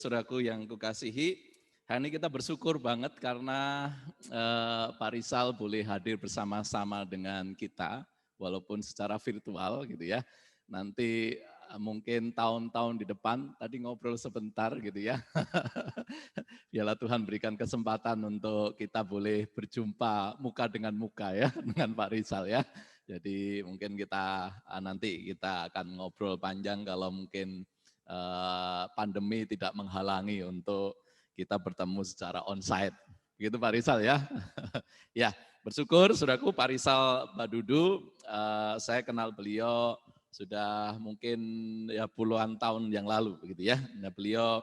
Saudaraku yang kukasihi, hari ini kita bersyukur banget karena Pak Rizal boleh hadir bersama-sama dengan kita, walaupun secara virtual gitu ya. Nanti mungkin tahun-tahun di depan, tadi ngobrol sebentar gitu ya. Biarlah Tuhan berikan kesempatan untuk kita boleh berjumpa muka dengan muka ya, dengan Pak Rizal ya. Jadi mungkin kita nanti kita akan ngobrol panjang kalau mungkin pandemi tidak menghalangi untuk kita bertemu secara onsite. Begitu Pak Rizal ya. Ya, bersyukur saudaraku Pak Rizal Badudu, saya kenal beliau sudah mungkin ya puluhan tahun yang lalu begitu ya. Nah, beliau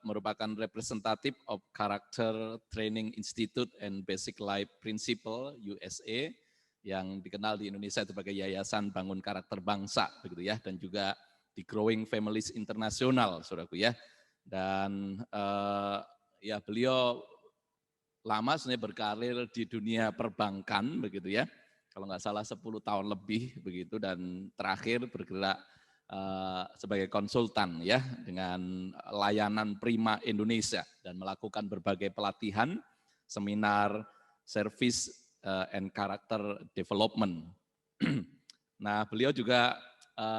merupakan representatif of Character Training Institute and Basic Life Principle USA yang dikenal di Indonesia sebagai Yayasan Bangun Karakter Bangsa begitu ya, dan juga di Growing Families Internasional, saudaraku ya. Dan ya beliau lama sebenarnya berkarir di dunia perbankan begitu ya. Kalau nggak salah 10 tahun lebih begitu, dan terakhir bergerak sebagai konsultan ya dengan layanan Prima Indonesia dan melakukan berbagai pelatihan, seminar, service and character development. Nah, beliau juga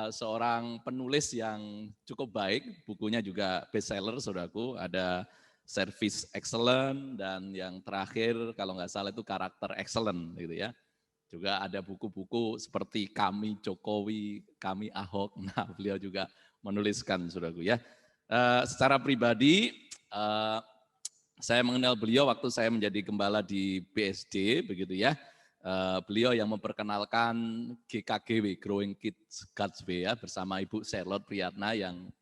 seorang penulis yang cukup baik, bukunya juga bestseller, saudaraku. Ada Service Excellent dan yang terakhir kalau nggak salah itu Karakter Excellent, gitu ya. Juga ada buku-buku seperti Kami Jokowi, Kami Ahok. Nah, beliau juga menuliskan, saudaraku ya. Secara pribadi, saya mengenal beliau waktu saya menjadi gembala di BSD, begitu ya. Beliau yang memperkenalkan GKGW, Growing Kids God's Way ya, bersama Ibu Charlotte Priyatna yang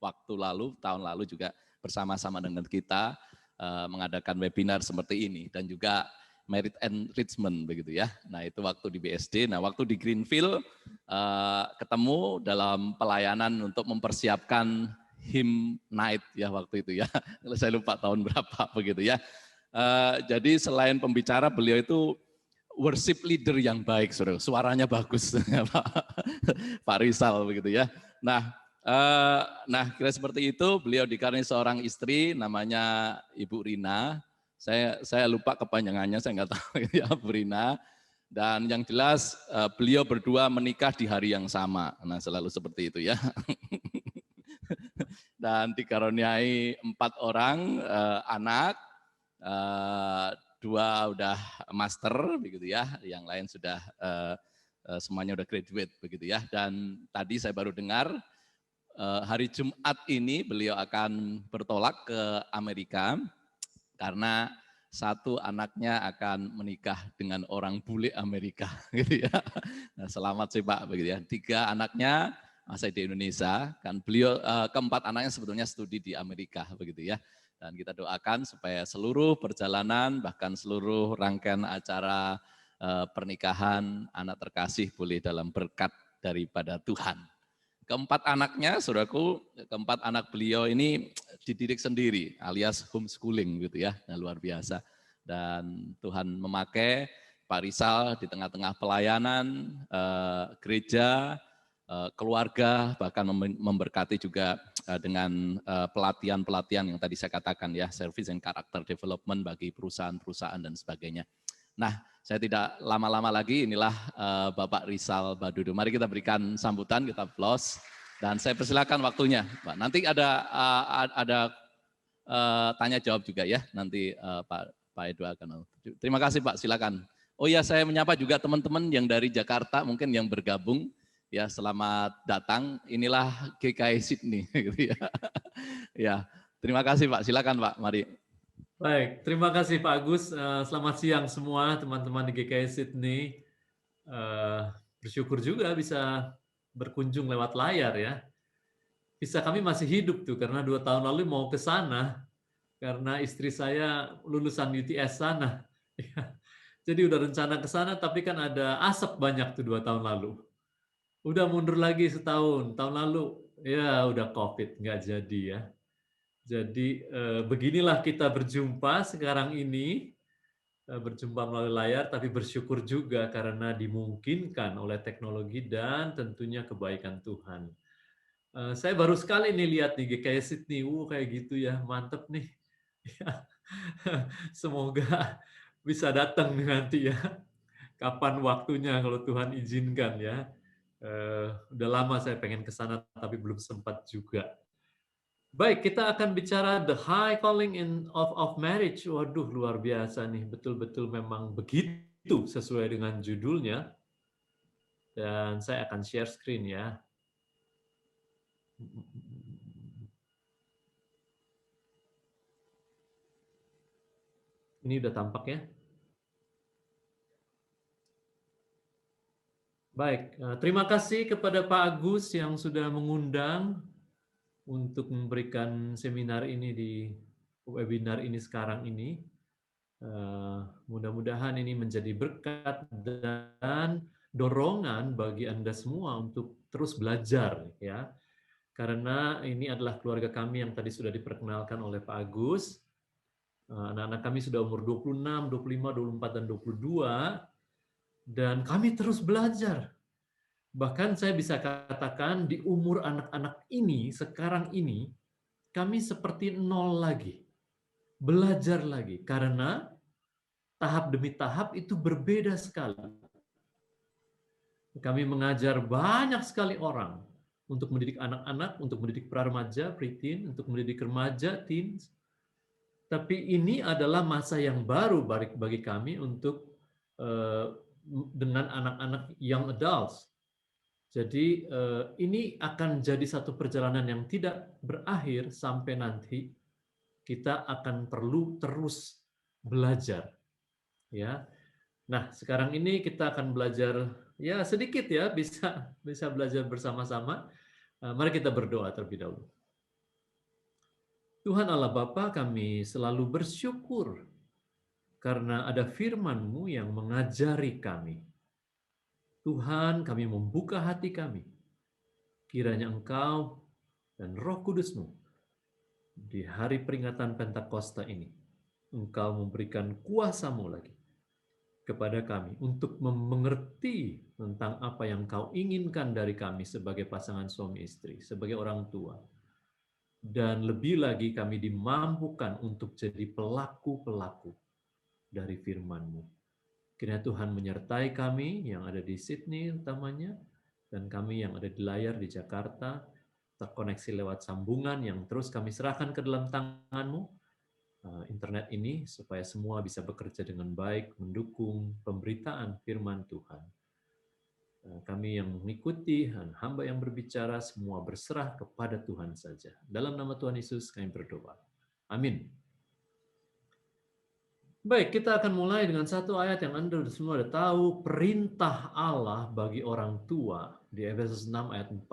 tahun lalu juga bersama-sama dengan kita mengadakan webinar seperti ini, dan juga Merit Enrichment begitu ya. Nah itu waktu di BSD. Nah waktu di Greenfield ketemu dalam pelayanan untuk mempersiapkan hymn night ya waktu itu ya. Saya lupa tahun berapa begitu ya. Jadi selain pembicara, beliau itu worship leader yang baik, saudara. Suaranya bagus, Pak Rizal begitu ya. Nah, kira seperti itu. Beliau dikaruniai seorang istri, namanya Ibu Rina. Saya lupa kepanjangannya, saya nggak tahu ya, Bu Rina. Dan yang jelas beliau berdua menikah di hari yang sama. Nah, selalu seperti itu ya. Dan dikaruniai 4 orang anak. 2 udah master begitu ya, yang lain sudah semuanya udah graduate begitu ya. Dan tadi saya baru dengar hari Jumat ini beliau akan bertolak ke Amerika karena satu anaknya akan menikah dengan orang bule Amerika gitu ya. Nah, selamat sih Pak begitu ya. 3 anaknya masih di Indonesia, kan beliau keempat anaknya sebetulnya studi di Amerika begitu ya. Dan kita doakan supaya seluruh perjalanan, bahkan seluruh rangkaian acara pernikahan anak terkasih boleh dalam berkat daripada Tuhan. Keempat anaknya, saudaraku, keempat anak beliau ini dididik sendiri, alias homeschooling gitu ya, nah, luar biasa. Dan Tuhan memakai Pak Rizal di tengah-tengah pelayanan, gereja, keluarga, bahkan memberkati juga dengan pelatihan-pelatihan yang tadi saya katakan ya, service and character development bagi perusahaan-perusahaan dan sebagainya. Nah, saya tidak lama-lama lagi, inilah Bapak Rizal Badudu. Mari kita berikan sambutan, kita applause, dan saya persilakan waktunya, Pak. Nanti ada tanya jawab juga ya, nanti Pak Edo akan. Terima kasih Pak, silakan. Oh ya, saya menyapa juga teman-teman yang dari Jakarta, mungkin yang bergabung. Ya, selamat datang. Inilah GKI Sydney. Gitu ya. Ya, terima kasih Pak. Silakan Pak. Mari. Baik, terima kasih Pak Agus. Selamat siang semua teman-teman di GKI Sydney. Bersyukur juga bisa berkunjung lewat layar ya. Bisa kami masih hidup tuh karena 2 tahun lalu mau ke sana karena istri saya lulusan UTS sana. Jadi udah rencana ke sana tapi kan ada asap banyak tuh 2 tahun lalu. Udah mundur lagi setahun, tahun lalu ya udah COVID, nggak jadi ya. Jadi beginilah kita berjumpa sekarang ini, berjumpa melalui layar, tapi bersyukur juga karena dimungkinkan oleh teknologi dan tentunya kebaikan Tuhan. Saya baru sekali nih lihat nih GKI Sydney, kayak gitu ya, mantep nih. Semoga bisa datang nanti ya. Kapan waktunya kalau Tuhan izinkan ya. Udah lama saya pengen ke sana tapi belum sempat juga. Baik, kita akan bicara the high calling of marriage. Waduh, luar biasa nih. Betul-betul memang begitu sesuai dengan judulnya. Dan saya akan share screen ya. Ini udah tampak ya? Baik, terima kasih kepada Pak Agus yang sudah mengundang untuk memberikan seminar ini di webinar ini sekarang ini. Mudah-mudahan ini menjadi berkat dan dorongan bagi Anda semua untuk terus belajar ya. Karena ini adalah keluarga kami yang tadi sudah diperkenalkan oleh Pak Agus. Anak-anak kami sudah umur 26, 25, 24, dan 22, dan kami terus belajar. Bahkan saya bisa katakan di umur anak-anak ini, sekarang ini, kami seperti nol lagi. Belajar lagi, karena tahap demi tahap itu berbeda sekali. Kami mengajar banyak sekali orang untuk mendidik anak-anak, untuk mendidik pra-remaja, preteen, untuk mendidik remaja, teens. Tapi ini adalah masa yang baru bagi kami untuk dengan anak-anak young adults. Jadi ini akan jadi satu perjalanan yang tidak berakhir sampai nanti kita akan perlu terus belajar. Ya. Nah, sekarang ini kita akan belajar ya sedikit ya, bisa belajar bersama-sama. Mari kita berdoa terlebih dahulu. Tuhan Allah Bapa, kami selalu bersyukur karena ada firman-Mu yang mengajari kami. Tuhan, kami membuka hati kami. Kiranya Engkau dan Roh Kudus-Mu di hari peringatan Pentakosta ini, Engkau memberikan kuasa-Mu lagi kepada kami untuk mengerti tentang apa yang Kau inginkan dari kami sebagai pasangan suami istri, sebagai orang tua. Dan lebih lagi kami dimampukan untuk jadi pelaku-pelaku dari firman-Mu. Kiranya Tuhan menyertai kami yang ada di Sydney utamanya, dan kami yang ada di layar di Jakarta, terkoneksi lewat sambungan yang terus kami serahkan ke dalam tangan-Mu, internet ini, supaya semua bisa bekerja dengan baik, mendukung pemberitaan firman Tuhan. Kami yang mengikuti dan hamba yang berbicara semua berserah kepada Tuhan saja. Dalam nama Tuhan Yesus kami berdoa. Amin. Baik, kita akan mulai dengan satu ayat yang Anda semua sudah tahu, perintah Allah bagi orang tua di Efesus 6 ayat 4.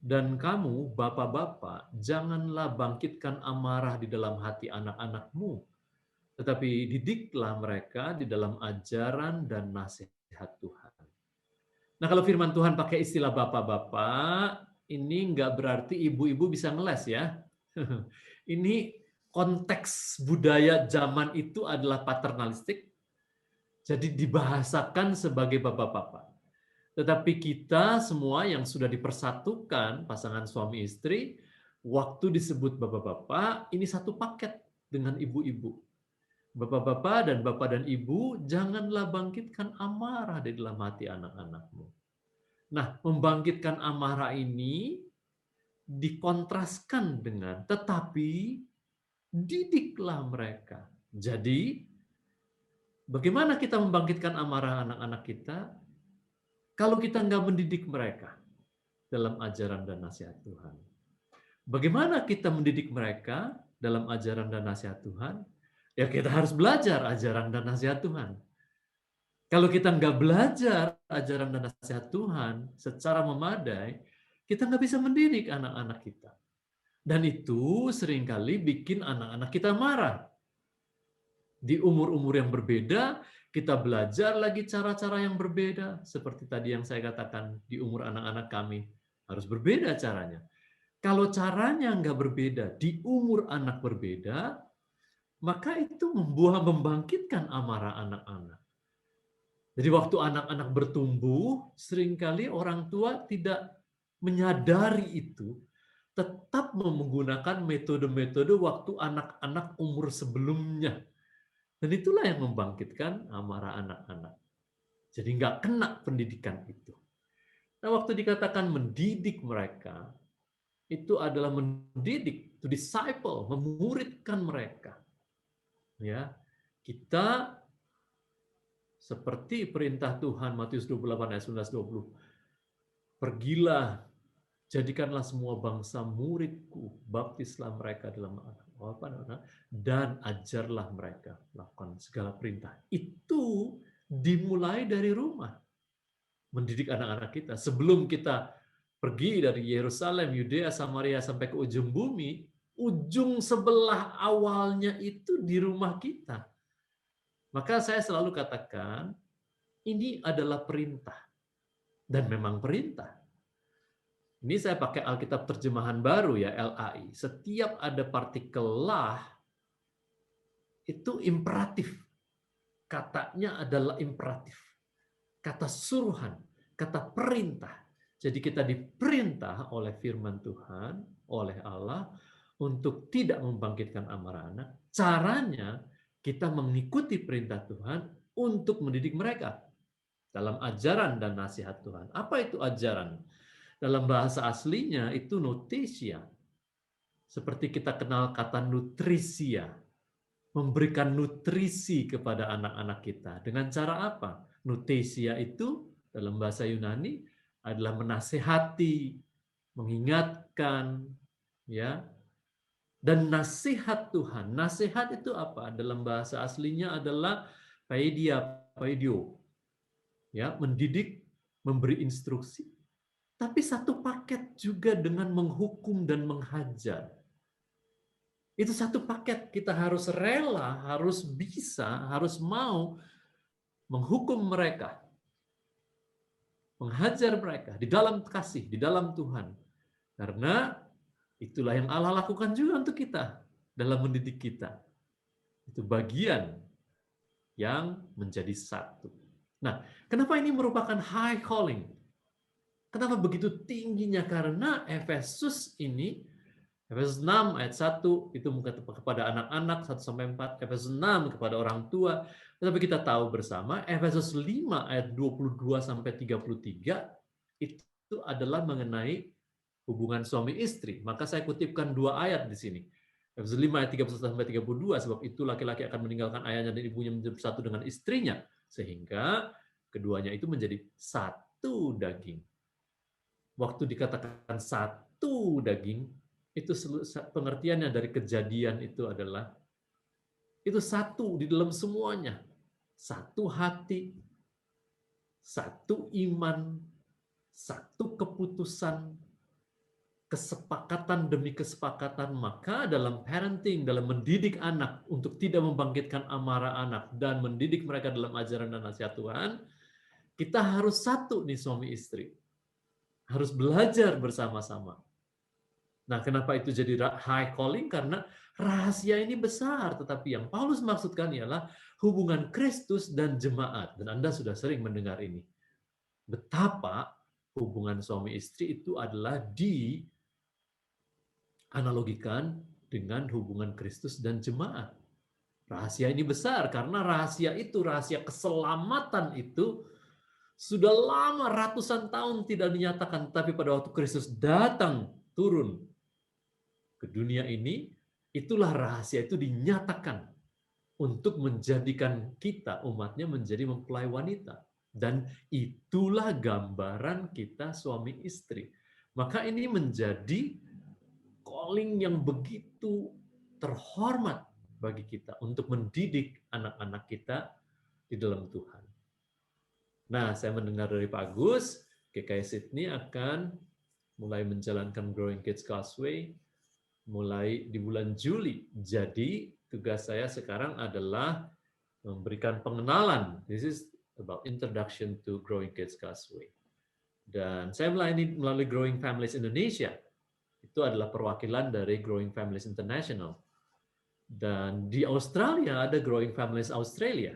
Dan kamu, bapak-bapak, janganlah bangkitkan amarah di dalam hati anak-anakmu, tetapi didiklah mereka di dalam ajaran dan nasihat Tuhan. Nah, kalau firman Tuhan pakai istilah bapak-bapak, ini nggak berarti ibu-ibu bisa ngeles ya. Ini konteks budaya zaman itu adalah paternalistik, jadi dibahasakan sebagai bapak-bapak. Tetapi kita semua yang sudah dipersatukan, pasangan suami istri, waktu disebut bapak-bapak, ini satu paket dengan ibu-ibu. Bapak-bapak dan bapak dan ibu, janganlah bangkitkan amarah di dalam hati anak-anakmu. Nah, membangkitkan amarah ini dikontraskan dengan, tetapi didiklah mereka. Jadi, bagaimana kita membangkitkan amarah anak-anak kita kalau kita nggak mendidik mereka dalam ajaran dan nasihat Tuhan? Bagaimana kita mendidik mereka dalam ajaran dan nasihat Tuhan? Ya kita harus belajar ajaran dan nasihat Tuhan. Kalau kita nggak belajar ajaran dan nasihat Tuhan secara memadai, kita nggak bisa mendidik anak-anak kita. Dan itu seringkali bikin anak-anak kita marah. Di umur-umur yang berbeda, kita belajar lagi cara-cara yang berbeda. Seperti tadi yang saya katakan, di umur anak-anak kami harus berbeda caranya. Kalau caranya nggak berbeda, di umur anak berbeda, maka itu membangkitkan amarah anak-anak. Jadi waktu anak-anak bertumbuh, seringkali orang tua tidak menyadari itu, tetap menggunakan metode-metode waktu anak-anak umur sebelumnya. Dan itulah yang membangkitkan amarah anak-anak. Jadi nggak kena pendidikan itu. Nah, waktu dikatakan mendidik mereka, itu adalah mendidik, to disciple, memuridkan mereka. Ya, kita seperti perintah Tuhan Matius 28 ayat 19-20. Pergilah, jadikanlah semua bangsa muridku, baptislah mereka dalam dan ajarlah mereka lakukan segala perintah. Itu dimulai dari rumah. Mendidik anak-anak kita. Sebelum kita pergi dari Yerusalem, Yudea, Samaria sampai ke ujung bumi, ujung sebelah awalnya itu di rumah kita. Maka saya selalu katakan, ini adalah perintah. Dan memang perintah. Ini saya pakai Alkitab terjemahan baru ya, LAI. Setiap ada partikel lah, itu imperatif. Katanya adalah imperatif. Kata suruhan, kata perintah. Jadi kita diperintah oleh firman Tuhan, oleh Allah, untuk tidak membangkitkan amarah anak. Caranya kita mengikuti perintah Tuhan untuk mendidik mereka dalam ajaran dan nasihat Tuhan. Apa itu ajaran? Dalam bahasa aslinya itu notesia. Seperti kita kenal kata nutrisia. Memberikan nutrisi kepada anak-anak kita. Dengan cara apa? Nutesia itu dalam bahasa Yunani adalah menasehati, mengingatkan, ya. Dan nasihat Tuhan. Nasihat itu apa? Dalam bahasa aslinya adalah paidio. Ya, mendidik, memberi instruksi. Tapi satu paket juga dengan menghukum dan menghajar. Itu satu paket, kita harus rela, harus bisa, harus mau menghukum mereka, menghajar mereka di dalam kasih, di dalam Tuhan. Karena itulah yang Allah lakukan juga untuk kita dalam mendidik kita. Itu bagian yang menjadi satu. Nah, kenapa ini merupakan high calling? Kenapa begitu tingginya? Karena Efesus ini, Efesus 6 ayat 1 itu kepada anak-anak 1-4, Efesus 6 kepada orang tua. Tetapi kita tahu bersama Efesus 5 ayat 22-33 itu adalah mengenai hubungan suami istri. Maka saya kutipkan 2 ayat di sini. Efesus 5 ayat 31-32, sebab itu laki-laki akan meninggalkan ayahnya dan ibunya menjadi bersatu dengan istrinya sehingga keduanya itu menjadi satu daging. Waktu dikatakan satu daging, itu pengertiannya dari Kejadian itu adalah itu satu di dalam semuanya, satu hati, satu iman, satu keputusan, kesepakatan demi kesepakatan. Maka dalam parenting, dalam mendidik anak untuk tidak membangkitkan amarah anak dan mendidik mereka dalam ajaran dan nasihat Tuhan, kita harus satu nih suami istri, harus belajar bersama-sama. Nah, kenapa itu jadi high calling? Karena rahasia ini besar, tetapi yang Paulus maksudkan ialah hubungan Kristus dan jemaat. Dan Anda sudah sering mendengar ini. Betapa hubungan suami istri itu adalah dianalogikan dengan hubungan Kristus dan jemaat. Rahasia ini besar karena rahasia itu, rahasia keselamatan itu sudah lama ratusan tahun tidak dinyatakan, tapi pada waktu Kristus datang turun ke dunia ini, itulah rahasia itu dinyatakan untuk menjadikan kita, umatnya, menjadi mempelai wanita. Dan itulah gambaran kita suami istri. Maka ini menjadi calling yang begitu terhormat bagi kita untuk mendidik anak-anak kita di dalam Tuhan. Nah, saya mendengar dari Pak Agus, GKI Sydney akan mulai menjalankan Growing Kids Causeway mulai di bulan Juli. Jadi tugas saya sekarang adalah memberikan pengenalan. This is about introduction to Growing Kids Causeway. Dan saya melalui Growing Families Indonesia. Itu adalah perwakilan dari Growing Families International. Dan di Australia ada Growing Families Australia.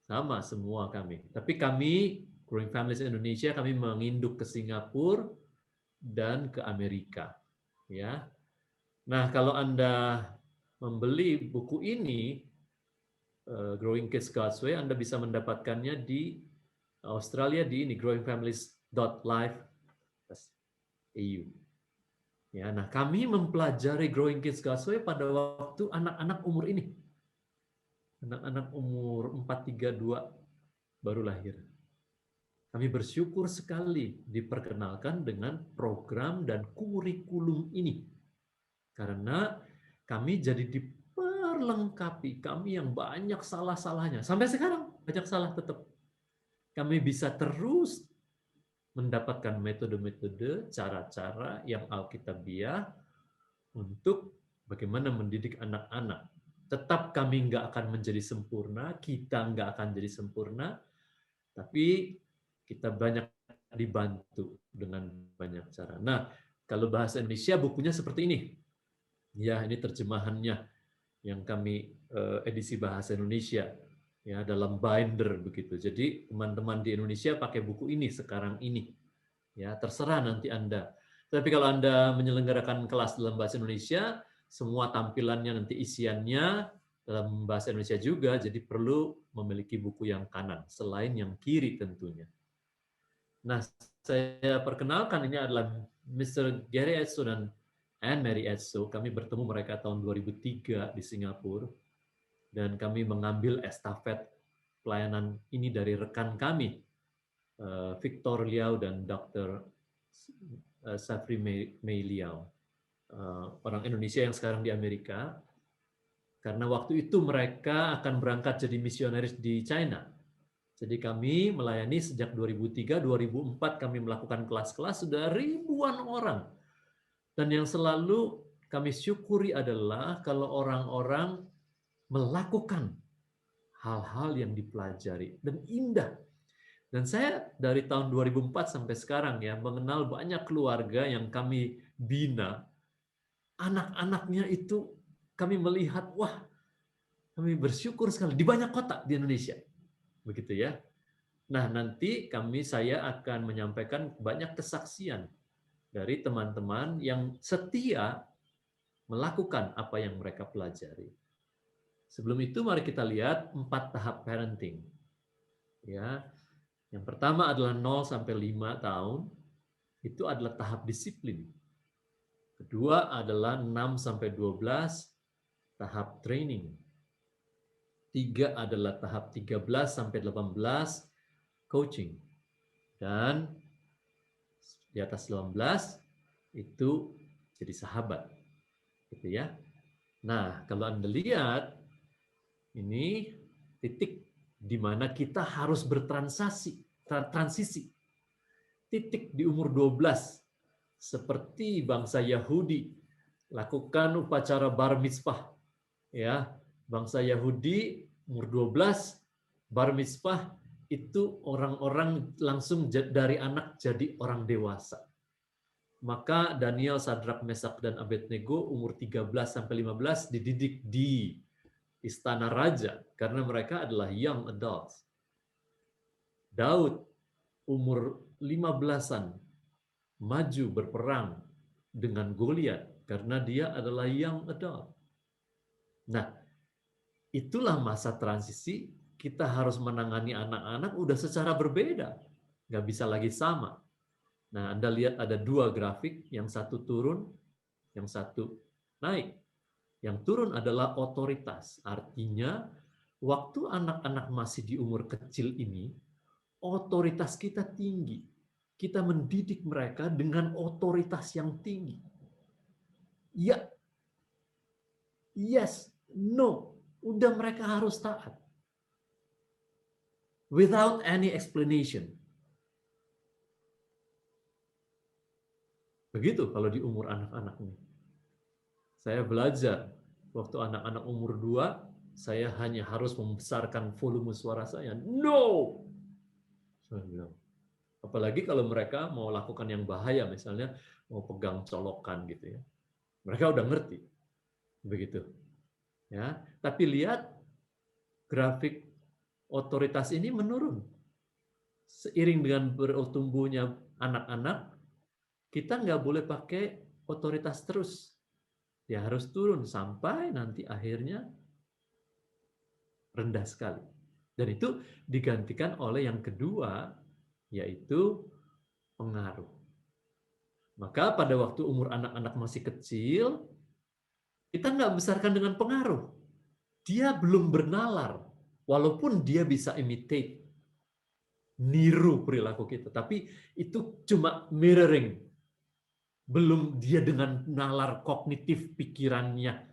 Sama semua kami. Tapi kami, Growing Families Indonesia, kami menginduk ke Singapura, dan ke Amerika. Ya. Nah, kalau Anda membeli buku ini, Growing Kids God's Way, Anda bisa mendapatkannya di Australia di ini growingfamilies.live.eu. Ya, nah kami mempelajari Growing Kids God's Way pada waktu anak-anak umur ini. Anak-anak umur 4, 3, 2 baru lahir. Kami bersyukur sekali diperkenalkan dengan program dan kurikulum ini. Karena kami jadi diperlengkapi, kami yang banyak salah-salahnya. Sampai sekarang banyak salah tetap. Kami bisa terus mendapatkan metode-metode, cara-cara yang alkitabiah untuk bagaimana mendidik anak-anak. Tetap kami nggak akan menjadi sempurna, kita nggak akan jadi sempurna, tapi kita banyak dibantu dengan banyak cara. Nah, kalau bahasa Indonesia bukunya seperti ini. Ya, ini terjemahannya yang kami edisi bahasa Indonesia ya dalam binder begitu. Jadi teman-teman di Indonesia pakai buku ini sekarang ini. Ya, terserah nanti Anda. Tapi kalau Anda menyelenggarakan kelas dalam bahasa Indonesia, semua tampilannya nanti isiannya dalam bahasa Indonesia juga, jadi perlu memiliki buku yang kanan selain yang kiri tentunya. Nah, saya perkenalkan ini adalah Mr. Gary Edso dan Anne Mary Edso. Kami bertemu mereka tahun 2003 di Singapura, dan kami mengambil estafet pelayanan ini dari rekan kami, Victor Liao dan Dr. Safri Mei Liao, orang Indonesia yang sekarang di Amerika. Karena waktu itu mereka akan berangkat jadi misionaris di China. Jadi kami melayani sejak 2003, 2004 kami melakukan kelas-kelas sudah ribuan orang. Dan yang selalu kami syukuri adalah kalau orang-orang melakukan hal-hal yang dipelajari dan indah. Dan saya dari tahun 2004 sampai sekarang ya mengenal banyak keluarga yang kami bina. Anak-anaknya itu kami melihat, wah, kami bersyukur sekali di banyak kota di Indonesia. Begitu ya. Nah, nanti saya akan menyampaikan banyak kesaksian dari teman-teman yang setia melakukan apa yang mereka pelajari. Sebelum itu mari kita lihat 4 tahap parenting. Ya. Yang pertama adalah 0 sampai 5 tahun. Itu adalah tahap disiplin. Kedua adalah 6 sampai 12 tahap training. 3 adalah tahap 13 sampai 18 coaching. Dan di atas 18 itu jadi sahabat. Gitu ya. Nah, kalau Anda lihat ini titik di mana kita harus transisi. Titik di umur 12 seperti bangsa Yahudi lakukan upacara bar mitzvah. Ya, bangsa Yahudi umur 12 bar mitzvah itu orang-orang langsung dari anak jadi orang dewasa. Maka Daniel, Sadrak, Mesak, dan Abednego umur 13 sampai 15 dididik di istana raja karena mereka adalah young adults. Daud umur 15-an maju berperang dengan Goliat karena dia adalah young adult. Nah, itulah masa transisi. Kita harus menangani anak-anak udah secara berbeda. Nggak bisa lagi sama. Nah, Anda lihat ada 2 grafik, yang satu turun, yang satu naik. Yang turun adalah otoritas. Artinya, waktu anak-anak masih di umur kecil ini, otoritas kita tinggi. Kita mendidik mereka dengan otoritas yang tinggi. Ya, yes, no. Udah mereka harus taat. Without any explanation. Begitu kalau di umur anak-anak ini. Saya belajar, waktu anak-anak umur 2, saya hanya harus membesarkan volume suara saya. No! Saya bilang. Apalagi kalau mereka mau lakukan yang bahaya, misalnya mau pegang colokan gitu ya. Mereka udah ngerti. Begitu. Ya, tapi lihat grafik otoritas ini menurun. Seiring dengan bertumbuhnya anak-anak, kita nggak boleh pakai otoritas terus. Dia harus turun sampai nanti akhirnya rendah sekali. Dan itu digantikan oleh yang kedua, yaitu pengaruh. Maka pada waktu umur anak-anak masih kecil, kita nggak besarkan dengan pengaruh. Dia belum bernalar, walaupun dia bisa imitate, niru perilaku kita. Tapi itu cuma mirroring. Belum dia dengan nalar kognitif pikirannya.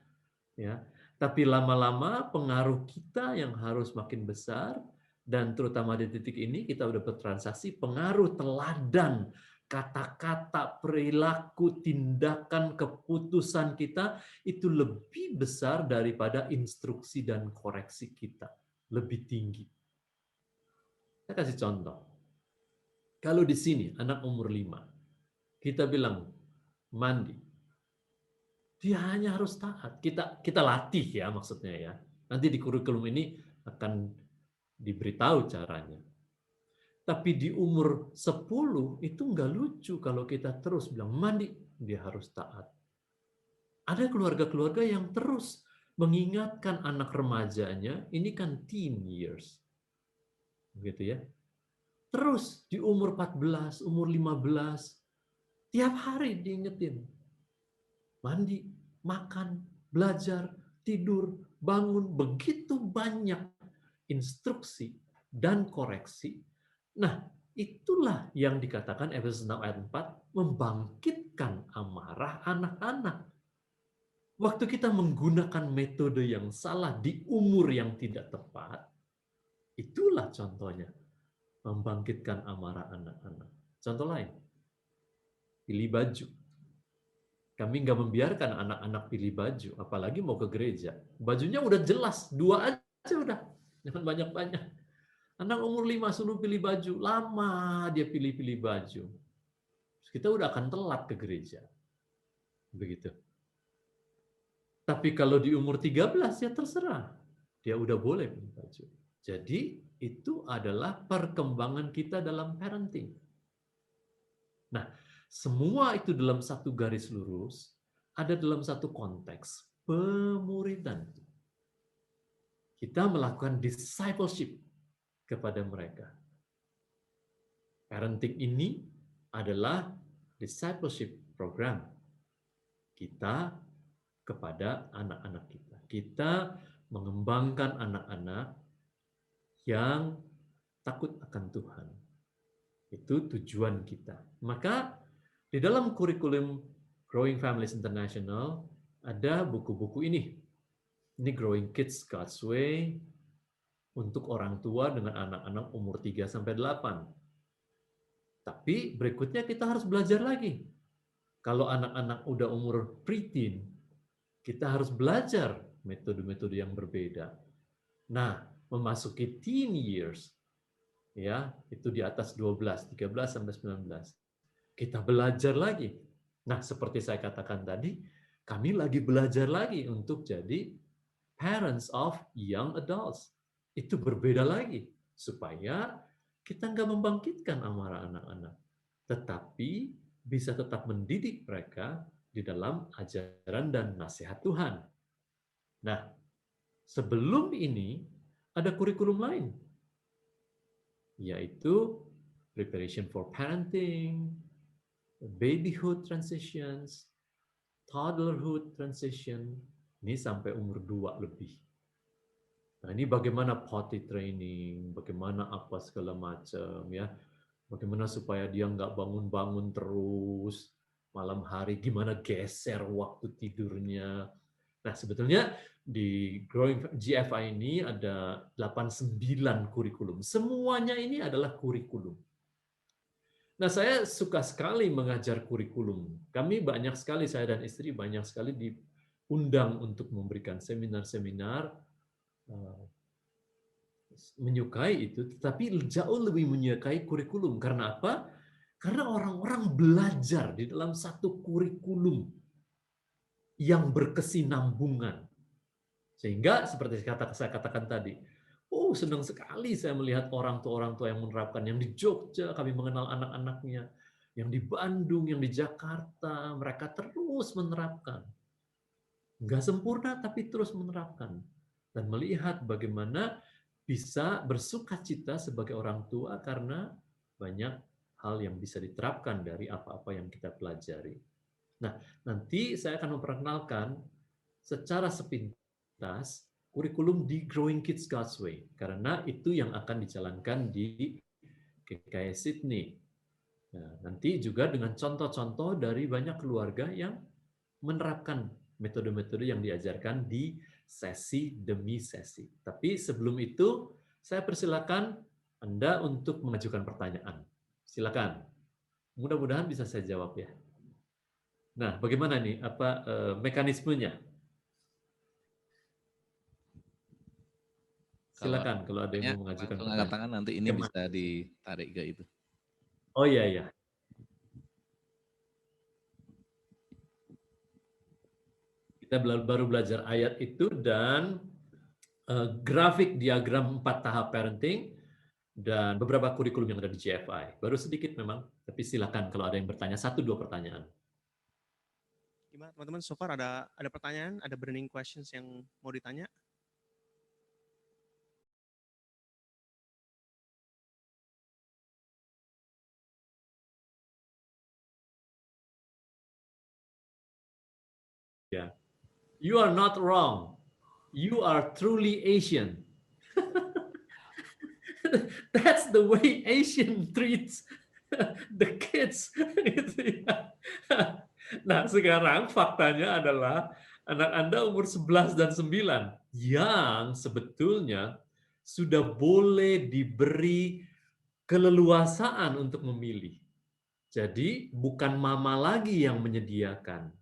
Ya. Tapi lama-lama pengaruh kita yang harus makin besar, dan terutama di titik ini kita udah bertransaksi, pengaruh teladan, kata-kata, perilaku, tindakan, keputusan kita itu lebih besar daripada instruksi dan koreksi kita. Lebih tinggi. Saya kasih contoh. Kalau di sini anak umur 5, kita bilang mandi, dia hanya harus taat. Kita latih ya maksudnya ya. Nanti di kurikulum ini akan diberitahu caranya. Tapi di umur 10 itu nggak lucu kalau kita terus bilang mandi, dia harus taat. Ada keluarga-keluarga yang terus mengingatkan anak remajanya, ini kan teen years. Begitu ya. Terus di umur 14, umur 15, tiap hari diingetin. Mandi, makan, belajar, tidur, bangun, begitu banyak instruksi dan koreksi. Nah, itulah yang dikatakan Efesus 6 ayat 4, membangkitkan amarah anak-anak. Waktu kita menggunakan metode yang salah di umur yang tidak tepat, itulah contohnya, membangkitkan amarah anak-anak. Contoh lain, pilih baju. Kami nggak membiarkan anak-anak pilih baju, apalagi mau ke gereja. Bajunya udah jelas, 2 aja udah, jangan banyak-banyak. Anak umur 5 suruh pilih baju, lama dia pilih-pilih baju. Terus kita udah akan telat ke gereja. Begitu. Tapi kalau di umur 13 ya terserah. Dia udah boleh pilih baju. Jadi itu adalah perkembangan kita dalam parenting. Nah, semua itu dalam satu garis lurus, ada dalam satu konteks pemuridan. Kita melakukan discipleship kepada mereka. Parenting ini adalah discipleship program kita kepada anak-anak kita. Kita mengembangkan anak-anak yang takut akan Tuhan. Itu tujuan kita. Maka di dalam kurikulum Growing Families International ada buku-buku ini. Ini Growing Kids God's Way untuk orang tua dengan anak-anak umur 3-8. Tapi berikutnya kita harus belajar lagi. Kalau anak-anak udah umur preteen, kita harus belajar metode-metode yang berbeda. Nah, memasuki teen years, ya, itu di atas 12, 13 sampai 19. Kita belajar lagi. Nah, seperti saya katakan tadi, kami lagi belajar lagi untuk jadi parents of young adults. Itu berbeda lagi, supaya kita nggak membangkitkan amarah anak-anak, tetapi bisa tetap mendidik mereka di dalam ajaran dan nasihat Tuhan. Nah, sebelum ini ada kurikulum lain, yaitu preparation for parenting, babyhood transitions, toddlerhood transition, ini sampai umur 2 lebih. Nah, ini bagaimana potty training, bagaimana apa segala macam ya. Bagaimana supaya dia nggak bangun-bangun terus malam hari, gimana geser waktu tidurnya. Nah, sebetulnya di Growing GFI ini ada 89 kurikulum. Semuanya ini adalah kurikulum. Nah, saya suka sekali mengajar kurikulum. Kami banyak sekali, saya dan istri banyak sekali diundang untuk memberikan seminar-seminar, menyukai itu, tetapi jauh lebih menyukai kurikulum. Karena apa? Karena orang-orang belajar di dalam satu kurikulum yang berkesinambungan. Sehingga seperti saya katakan tadi, senang sekali saya melihat orang tua yang menerapkan. Yang di Jogja kami mengenal anak-anaknya. Yang di Bandung, yang di Jakarta, mereka terus menerapkan. Nggak sempurna, tapi terus menerapkan. Dan melihat bagaimana bisa bersukacita sebagai orang tua karena banyak hal yang bisa diterapkan dari apa-apa yang kita pelajari. Nah, nanti saya akan memperkenalkan secara sepintas kurikulum di Growing Kids God's Way, karena itu yang akan dijalankan di GKI Sydney. Nah, nanti juga dengan contoh-contoh dari banyak keluarga yang menerapkan metode-metode yang diajarkan di sesi demi sesi. Tapi sebelum itu, saya persilakan Anda untuk mengajukan pertanyaan. Silakan. Mudah-mudahan bisa saya jawab ya. Nah, bagaimana nih mekanismenya? Silakan kalau ada yang mau mengajukan langsung angkat pertanyaan. tangan, nanti ini bisa ditarik ke itu. Oh iya, iya. Kita baru belajar ayat itu dan grafik diagram 4 tahap parenting dan beberapa kurikulum yang ada di GFI. Baru sedikit memang, tapi silakan kalau ada yang bertanya, 1-2 pertanyaan. Gimana teman-teman, so far ada pertanyaan, ada burning questions yang mau ditanya? Ya. You are not wrong. You are truly Asian. That's the way Asian treats the kids. Nah, sekarang faktanya adalah anak Anda umur 11 dan 9 yang sebetulnya sudah boleh diberi keleluasaan untuk memilih. Jadi bukan mama lagi yang menyediakan.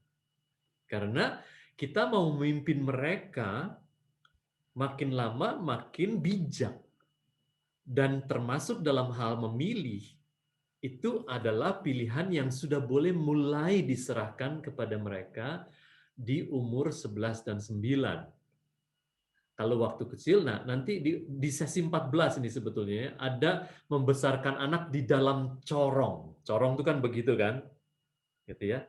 Karena kita mau memimpin mereka makin lama makin bijak. Dan termasuk dalam hal memilih, itu adalah pilihan yang sudah boleh mulai diserahkan kepada mereka di umur 11 dan 9. Kalau waktu kecil, nah nanti di sesi 14 ini sebetulnya ada membesarkan anak di dalam corong. Corong itu kan begitu kan? Gitu ya.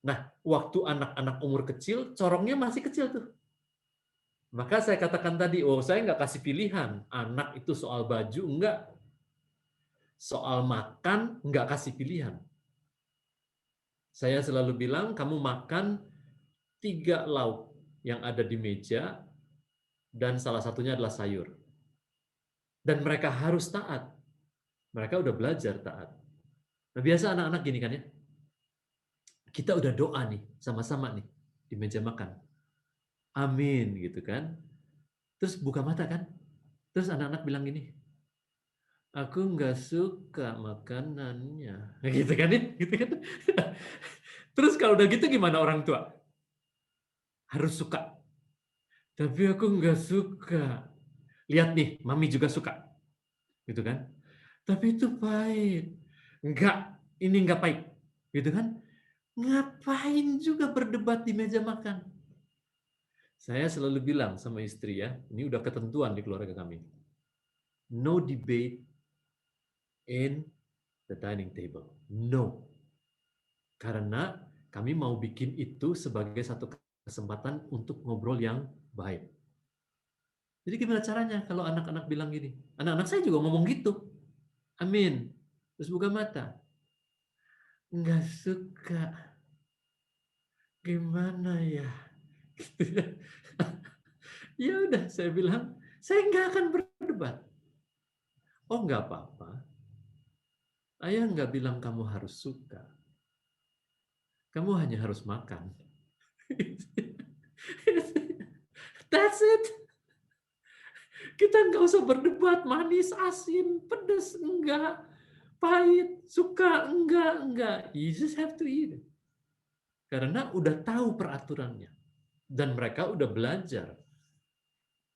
Nah, waktu anak-anak umur kecil, corongnya masih kecil tuh. Maka saya katakan tadi, saya nggak kasih pilihan. Anak itu soal baju, enggak. Soal makan, nggak kasih pilihan. Saya selalu bilang, kamu makan 3 lauk yang ada di meja, dan salah satunya adalah sayur. Dan mereka harus taat. Mereka udah belajar taat. Nah, biasa anak-anak gini kan ya, kita udah doa nih, sama-sama nih, di meja makan. Amin, gitu kan. Terus buka mata kan. Terus anak-anak bilang gini, aku nggak suka makanannya. Gitu kan ya? Gitu kan? Terus kalau udah gitu gimana orang tua? Harus suka. Tapi aku nggak suka. Lihat nih, mami juga suka. Gitu kan? Tapi itu pahit. Enggak, ini nggak pahit. Gitu kan? Ngapain juga berdebat di meja makan? Saya selalu bilang sama istri ya, ini udah ketentuan di keluarga kami. No debate in the dining table. No. Karena kami mau bikin itu sebagai satu kesempatan untuk ngobrol yang baik. Jadi gimana caranya kalau anak-anak bilang gini? Anak-anak saya juga ngomong gitu. Amin. Terus buka mata. Nggak suka. Gimana ya? Gitu ya. Ya udah, saya bilang, saya nggak akan berdebat. Oh, nggak apa-apa. Ayah nggak bilang kamu harus suka. Kamu hanya harus makan. That's it. Kita nggak usah berdebat manis, asin, pedas, enggak. Pahit, suka, enggak. You just have to eat. Karena udah tahu peraturannya. Dan mereka udah belajar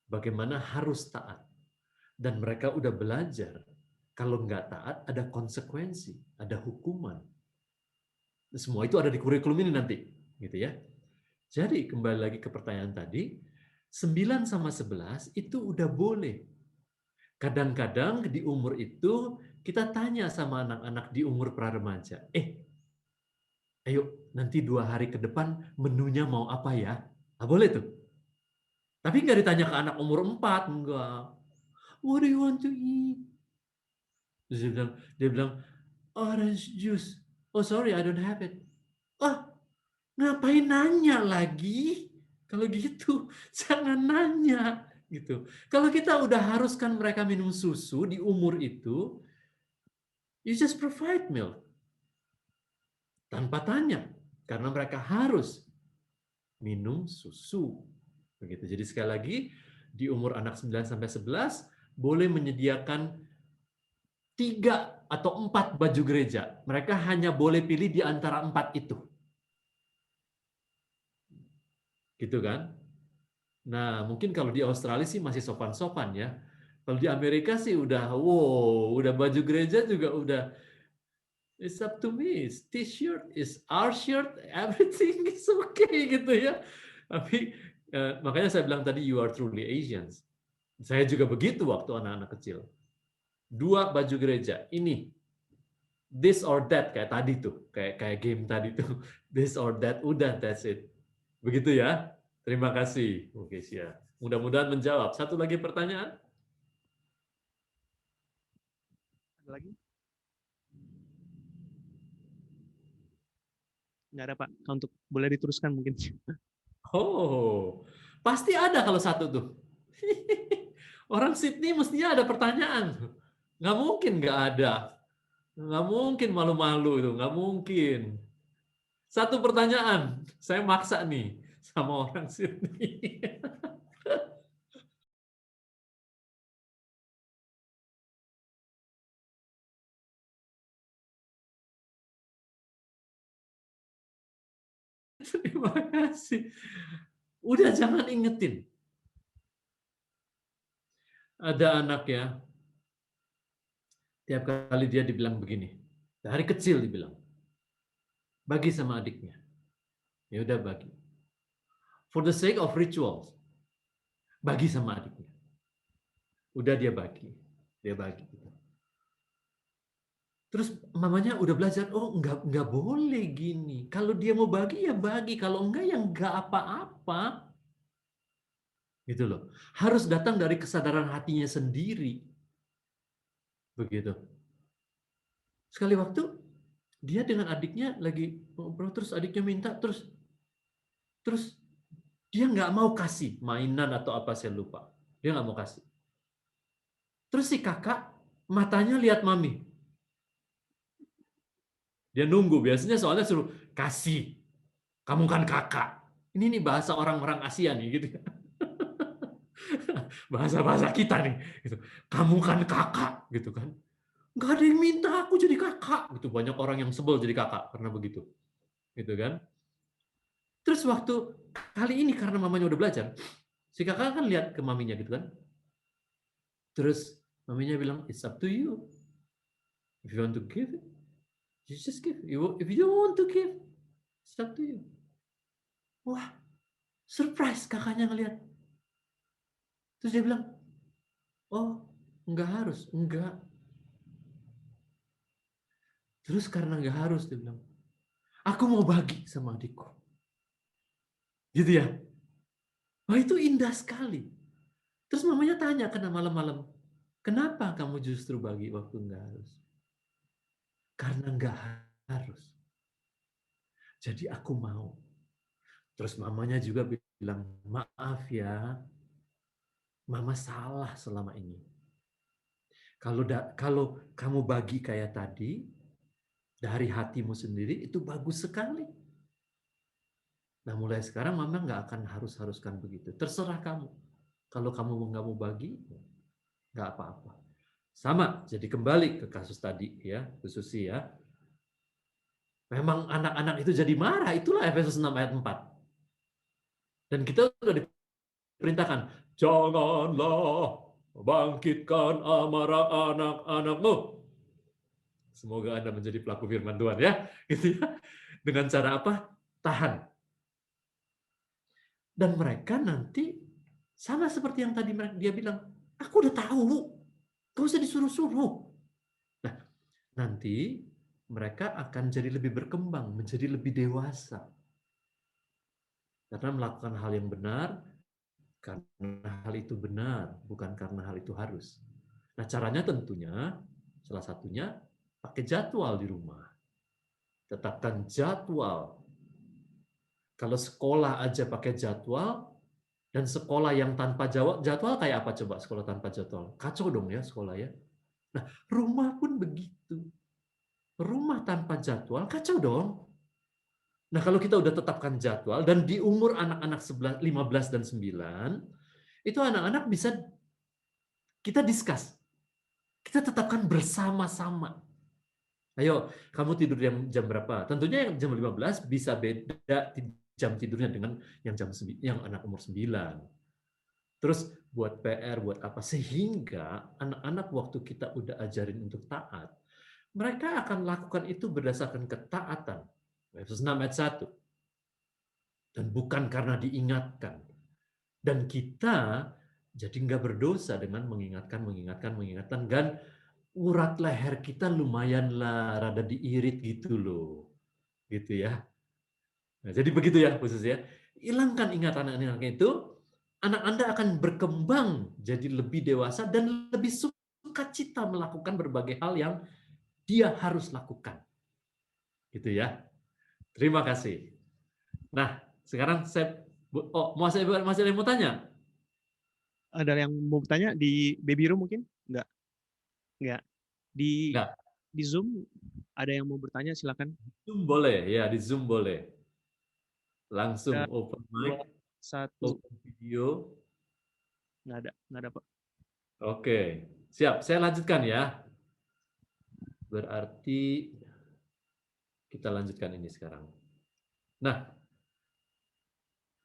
bagaimana harus taat. Dan mereka udah belajar kalau nggak taat ada konsekuensi, ada hukuman. Semua itu ada di kurikulum ini nanti, gitu ya. Jadi kembali lagi ke pertanyaan tadi, 9 sama 11 itu udah boleh. Kadang-kadang di umur itu kita tanya sama anak-anak di umur pra-remaja, ayo nanti 2 hari ke depan menunya mau apa ya? Nah, boleh tuh. Tapi nggak ditanya ke anak umur 4, enggak. What do you want to eat? Terus dia bilang, orange juice. Oh sorry, I don't have it. Ah, ngapain nanya lagi? Kalau gitu, jangan nanya. Gitu. Kalau kita udah haruskan mereka minum susu di umur itu, you just provide milk. Tanpa tanya. Karena mereka harus minum susu. Begitu. Jadi sekali lagi, di umur anak 9 sampai 11, boleh menyediakan 3 atau 4 baju gereja. Mereka hanya boleh pilih di antara 4 itu. Gitu kan? Nah, mungkin kalau di Australia sih masih sopan-sopan ya. Kalau di Amerika sih udah, wow, udah baju gereja juga udah, it's up to me, t-shirt is our shirt, everything is okay gitu ya. Tapi makanya saya bilang tadi, you are truly Asians. Saya juga begitu waktu anak-anak kecil. 2 baju gereja, ini, this or that, kayak tadi tuh, kayak game tadi tuh, this or that, udah, that's it. Begitu ya. Terima kasih, oke siap. Mudah-mudahan menjawab. Satu lagi pertanyaan? Ada lagi? Nggak ada Pak. Untuk boleh diteruskan mungkin. Oh, pasti ada kalau satu tuh. Orang Sydney mestinya ada pertanyaan. Nggak mungkin nggak ada. Nggak mungkin malu-malu itu, nggak mungkin. Satu pertanyaan, saya maksa nih sama orang Sydney. Terima kasih. Udah jangan ingetin. Ada anak ya, tiap kali dia dibilang begini, dari kecil dibilang, bagi sama adiknya. Ya udah bagi. For the sake of rituals, bagi sama adiknya. Udah dia bagi. Terus mamanya udah belajar, oh nggak boleh gini. Kalau dia mau bagi ya bagi, kalau enggak ya enggak apa-apa. Gitu loh. Harus datang dari kesadaran hatinya sendiri. Begitu. Sekali waktu dia dengan adiknya lagi ngobrol, terus adiknya minta, terus dia nggak mau kasih mainan atau apa, saya lupa. Dia nggak mau kasih. Terus si kakak matanya lihat mami. Dia nunggu, biasanya soalnya suruh kasih. Kamu kan kakak. Ini nih bahasa orang-orang Asia nih gitu. Bahasa-bahasa kita nih gitu. Kamu kan kakak gitu kan. Nggak ada yang minta aku jadi kakak gitu. Banyak orang yang sebel jadi kakak karena begitu. Gitu kan. Terus waktu kali ini karena mamanya udah belajar, si kakak kan lihat ke maminya gitu kan. Terus maminya bilang, it's up to you. If you want to give it, you just give. If you don't want to give, it's up to you. Wah, surprise kakaknya ngelihat. Terus dia bilang, oh, enggak harus, enggak. Terus karena enggak harus, dia bilang, aku mau bagi sama adikku. Gitu ya. Wah, itu indah sekali. Terus mamanya tanya karena malam-malam, kenapa kamu justru bagi waktu enggak harus? Karena enggak harus. Jadi aku mau. Terus mamanya juga bilang, maaf ya, mama salah selama ini. Kalau kamu bagi kayak tadi, dari hatimu sendiri, itu bagus sekali. Nah mulai sekarang mama nggak akan haruskan begitu. Terserah kamu. Kalau kamu nggak mau bagi, nggak apa-apa. Sama, jadi kembali ke kasus tadi ya, Bu Susi ya. Memang anak-anak itu jadi marah, itulah Efesus 6 ayat 4. Dan kita sudah diperintahkan, janganlah bangkitkan amarah anak-anakmu. Semoga Anda menjadi pelaku firman Tuhan ya. Gitu ya. Dengan cara apa? Tahan. Dan mereka nanti sama seperti yang tadi dia bilang, aku udah tahu, gak usah disuruh-suruh. Nah, nanti mereka akan jadi lebih berkembang, menjadi lebih dewasa. Karena melakukan hal yang benar, karena hal itu benar, bukan karena hal itu harus. Nah, caranya tentunya, salah satunya, pakai jadwal di rumah. Tetapkan jadwal. Kalau sekolah aja pakai jadwal, dan sekolah yang tanpa jadwal kayak apa coba sekolah tanpa jadwal? Kacau dong ya sekolah ya. Nah, rumah pun begitu. Rumah tanpa jadwal, kacau dong. Nah, kalau kita udah tetapkan jadwal, dan di umur anak-anak 15 dan 9, itu anak-anak bisa kita discuss. Kita tetapkan bersama-sama. Ayo, kamu tidur jam berapa? Tentunya yang jam 15 bisa beda jam tidurnya dengan yang anak umur 9. Terus buat PR, buat apa, sehingga anak-anak waktu kita udah ajarin untuk taat, mereka akan lakukan itu berdasarkan ketaatan. Efesus 6 ayat 1. Dan bukan karena diingatkan. Dan kita jadi nggak berdosa dengan mengingatkan. Dan urat leher kita lumayan lah, rada diirit gitu loh. Gitu ya. Nah, jadi begitu ya khusus ya. Hilangkan ingatan anak-anak itu, anak Anda akan berkembang jadi lebih dewasa dan lebih sukacita melakukan berbagai hal yang dia harus lakukan. Gitu ya. Terima kasih. Nah, sekarang masih ada yang mau tanya? Ada yang mau bertanya di baby room mungkin? Enggak. Di Enggak. di Zoom ada yang mau bertanya, silakan. Zoom boleh, ya di Zoom boleh. Langsung Ada open mic, 2, 1, open video. nggak ada Pak. Oke, siap. Saya lanjutkan ya. Berarti kita lanjutkan ini sekarang. Nah,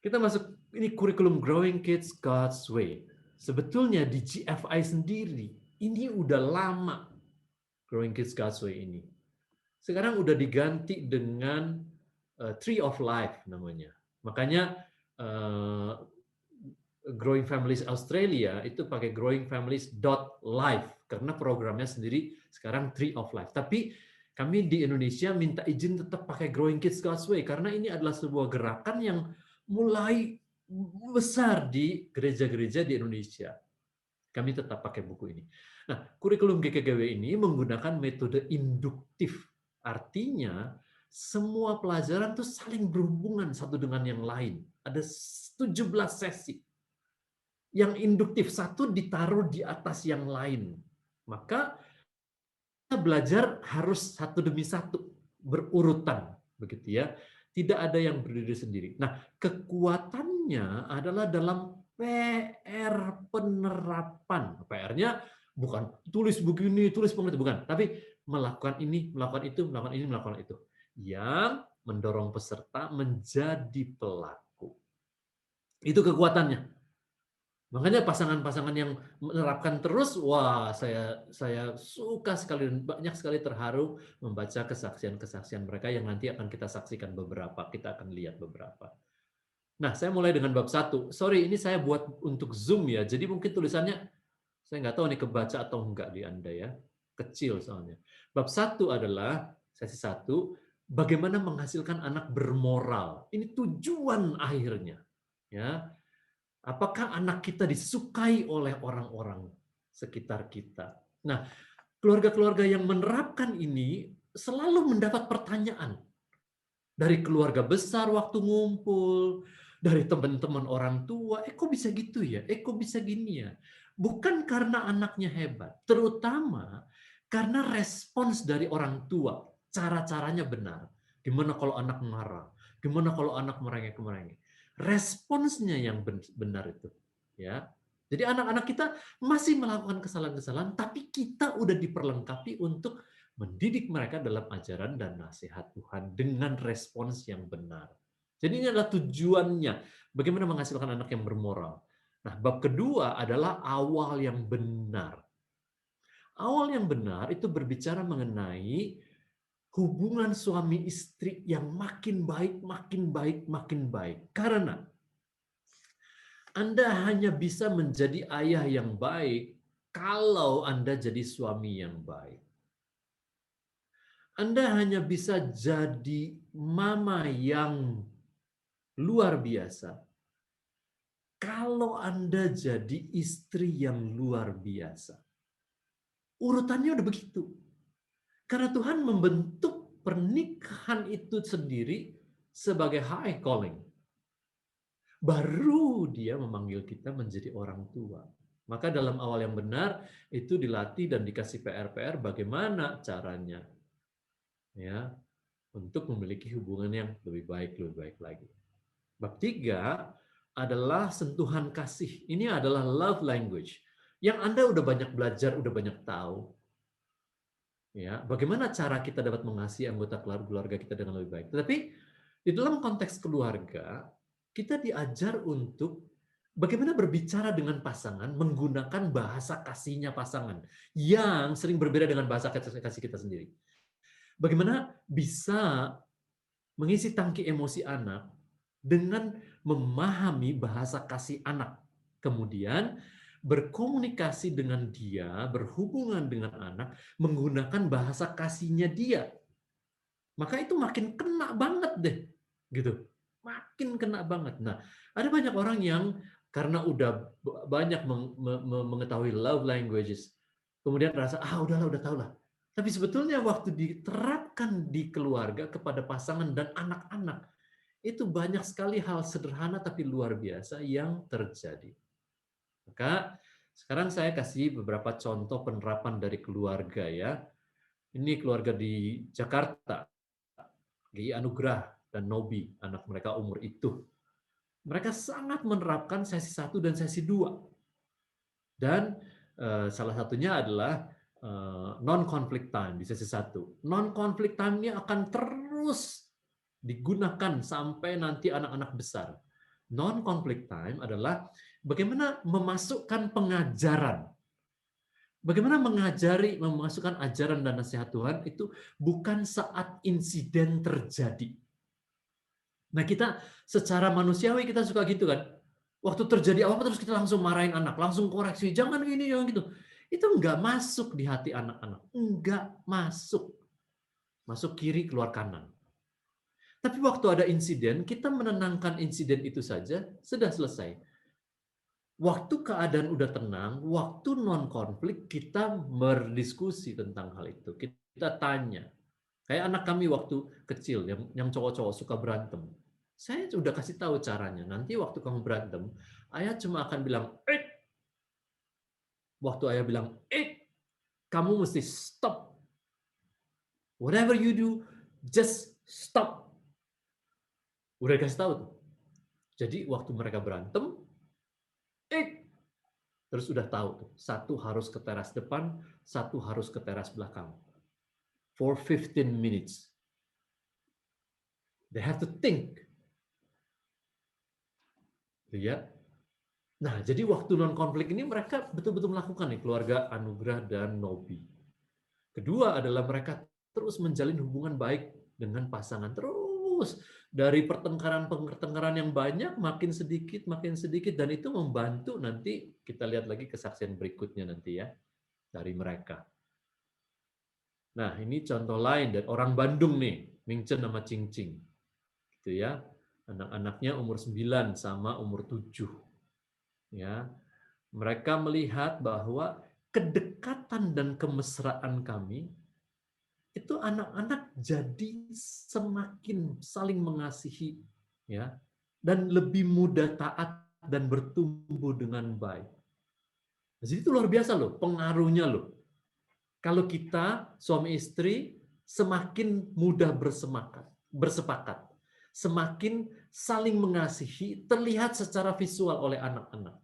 kita masuk ini kurikulum Growing Kids God's Way. Sebetulnya di GFI sendiri ini udah lama Growing Kids God's Way ini. Sekarang udah diganti dengan Tree of Life namanya. Makanya Growing Families Australia itu pakai growingfamilies.life karena programnya sendiri sekarang Tree of Life. Tapi kami di Indonesia minta izin tetap pakai Growing Kids God's Way karena ini adalah sebuah gerakan yang mulai besar di gereja-gereja di Indonesia. Kami tetap pakai buku ini. Nah, kurikulum GKGW ini menggunakan metode induktif. Artinya, semua pelajaran itu saling berhubungan satu dengan yang lain. Ada 17 sesi. Yang induktif, satu ditaruh di atas yang lain. Maka kita belajar harus satu demi satu, berurutan. Begitu ya. Tidak ada yang berdiri sendiri. Nah, kekuatannya adalah dalam PR penerapan. PR-nya bukan tulis begini, tulis begitu, bukan. Tapi melakukan ini, melakukan itu, melakukan ini, melakukan itu. Yang mendorong peserta menjadi pelaku. Itu kekuatannya. Makanya pasangan-pasangan yang menerapkan terus, wah saya suka sekali dan banyak sekali terharu membaca kesaksian-kesaksian mereka yang nanti akan kita saksikan beberapa, kita akan lihat beberapa. Nah, saya mulai dengan bab 1. Sorry, ini saya buat untuk Zoom ya, jadi mungkin tulisannya, saya nggak tahu nih kebaca atau enggak di Anda ya, kecil soalnya. Bab 1 adalah, sesi 1, bagaimana menghasilkan anak bermoral. Ini tujuan akhirnya. Ya, apakah anak kita disukai oleh orang-orang sekitar kita? Nah, keluarga-keluarga yang menerapkan ini selalu mendapat pertanyaan dari keluarga besar waktu ngumpul, dari teman-teman orang tua, kok bisa gitu ya? Kok bisa gini ya? Bukan karena anaknya hebat, terutama karena respons dari orang tua, cara-caranya benar. Gimana kalau anak marah? Gimana kalau anak merengek-merengek? Responsnya yang benar itu, ya. Jadi anak-anak kita masih melakukan kesalahan-kesalahan, tapi kita udah diperlengkapi untuk mendidik mereka dalam ajaran dan nasihat Tuhan dengan respons yang benar. Jadi ini adalah tujuannya, bagaimana menghasilkan anak yang bermoral. Nah, bab kedua adalah awal yang benar. Awal yang benar itu berbicara mengenai hubungan suami istri yang makin baik, makin baik, makin baik. Karena Anda hanya bisa menjadi ayah yang baik kalau Anda jadi suami yang baik. Anda hanya bisa jadi mama yang luar biasa kalau Anda jadi istri yang luar biasa. Urutannya udah begitu. Karena Tuhan membentuk pernikahan itu sendiri sebagai high calling. Baru dia memanggil kita menjadi orang tua. Maka dalam awal yang benar itu dilatih dan dikasih PR-PR bagaimana caranya ya untuk memiliki hubungan yang lebih baik lagi. Bab 3 adalah sentuhan kasih. Ini adalah love language yang Anda udah banyak belajar, udah banyak tahu. Ya, bagaimana cara kita dapat mengasihi anggota keluarga kita dengan lebih baik. Tetapi di dalam konteks keluarga, kita diajar untuk bagaimana berbicara dengan pasangan menggunakan bahasa kasihnya pasangan yang sering berbeda dengan bahasa kasih kita sendiri. Bagaimana bisa mengisi tangki emosi anak dengan memahami bahasa kasih anak. Kemudian berkomunikasi dengan dia, berhubungan dengan anak, menggunakan bahasa kasihnya dia. Maka itu makin kena banget deh. Gitu. Makin kena banget. Nah, ada banyak orang yang karena udah banyak mengetahui love languages, kemudian rasa, udahlah, udah tahu lah. Tapi sebetulnya waktu diterapkan di keluarga kepada pasangan dan anak-anak, itu banyak sekali hal sederhana tapi luar biasa yang terjadi. Maka sekarang saya kasih beberapa contoh penerapan dari keluarga ya. Ini keluarga di Jakarta, Gi Anugrah dan Nobi, anak mereka umur itu. Mereka sangat menerapkan sesi 1 dan sesi 2. Dan salah satunya adalah non-conflict time di sesi 1. Non-conflict time-nya akan terus digunakan sampai nanti anak-anak besar. Non-conflict time adalah bagaimana memasukkan pengajaran. Bagaimana memasukkan ajaran dan nasihat Tuhan itu bukan saat insiden terjadi. Nah, kita secara manusiawi kita suka gitu kan. Waktu terjadi apa terus kita langsung marahin anak, langsung koreksi, jangan gini, jangan gitu. Itu enggak masuk di hati anak-anak. Enggak masuk. Masuk kiri, keluar kanan. Tapi waktu ada insiden, kita menenangkan insiden itu saja, sudah selesai. Waktu keadaan udah tenang, waktu non-konflik, kita berdiskusi tentang hal itu. Kita tanya. Kayak anak kami waktu kecil, yang cowok-cowok suka berantem. Saya sudah kasih tahu caranya. Nanti waktu kamu berantem, ayah cuma akan bilang, waktu ayah bilang, kamu mesti stop. Whatever you do, just stop. Udah kasih tahu tuh. Jadi waktu mereka berantem, terus udah tahu tuh, satu harus ke teras depan, satu harus ke teras belakang. For 15 minutes. They have to think. Ya. Nah, jadi waktu non-konflik ini mereka betul-betul melakukan nih, keluarga Anugrah dan Nobi. Kedua adalah mereka terus menjalin hubungan baik dengan pasangan. Terus dari pertengkaran yang banyak makin sedikit, dan itu membantu nanti kita lihat lagi kesaksian berikutnya nanti ya dari mereka. Nah, ini contoh lain dari orang Bandung nih, Mingchen sama Cingcing. Gitu ya. Anak-anaknya umur 9 sama umur 7. Ya. Mereka melihat bahwa kedekatan dan kemesraan kami itu anak-anak jadi semakin saling mengasihi ya dan lebih mudah taat dan bertumbuh dengan baik. Jadi itu luar biasa loh pengaruhnya loh. Kalau kita suami istri semakin mudah bersepakat, semakin saling mengasihi terlihat secara visual oleh anak-anak.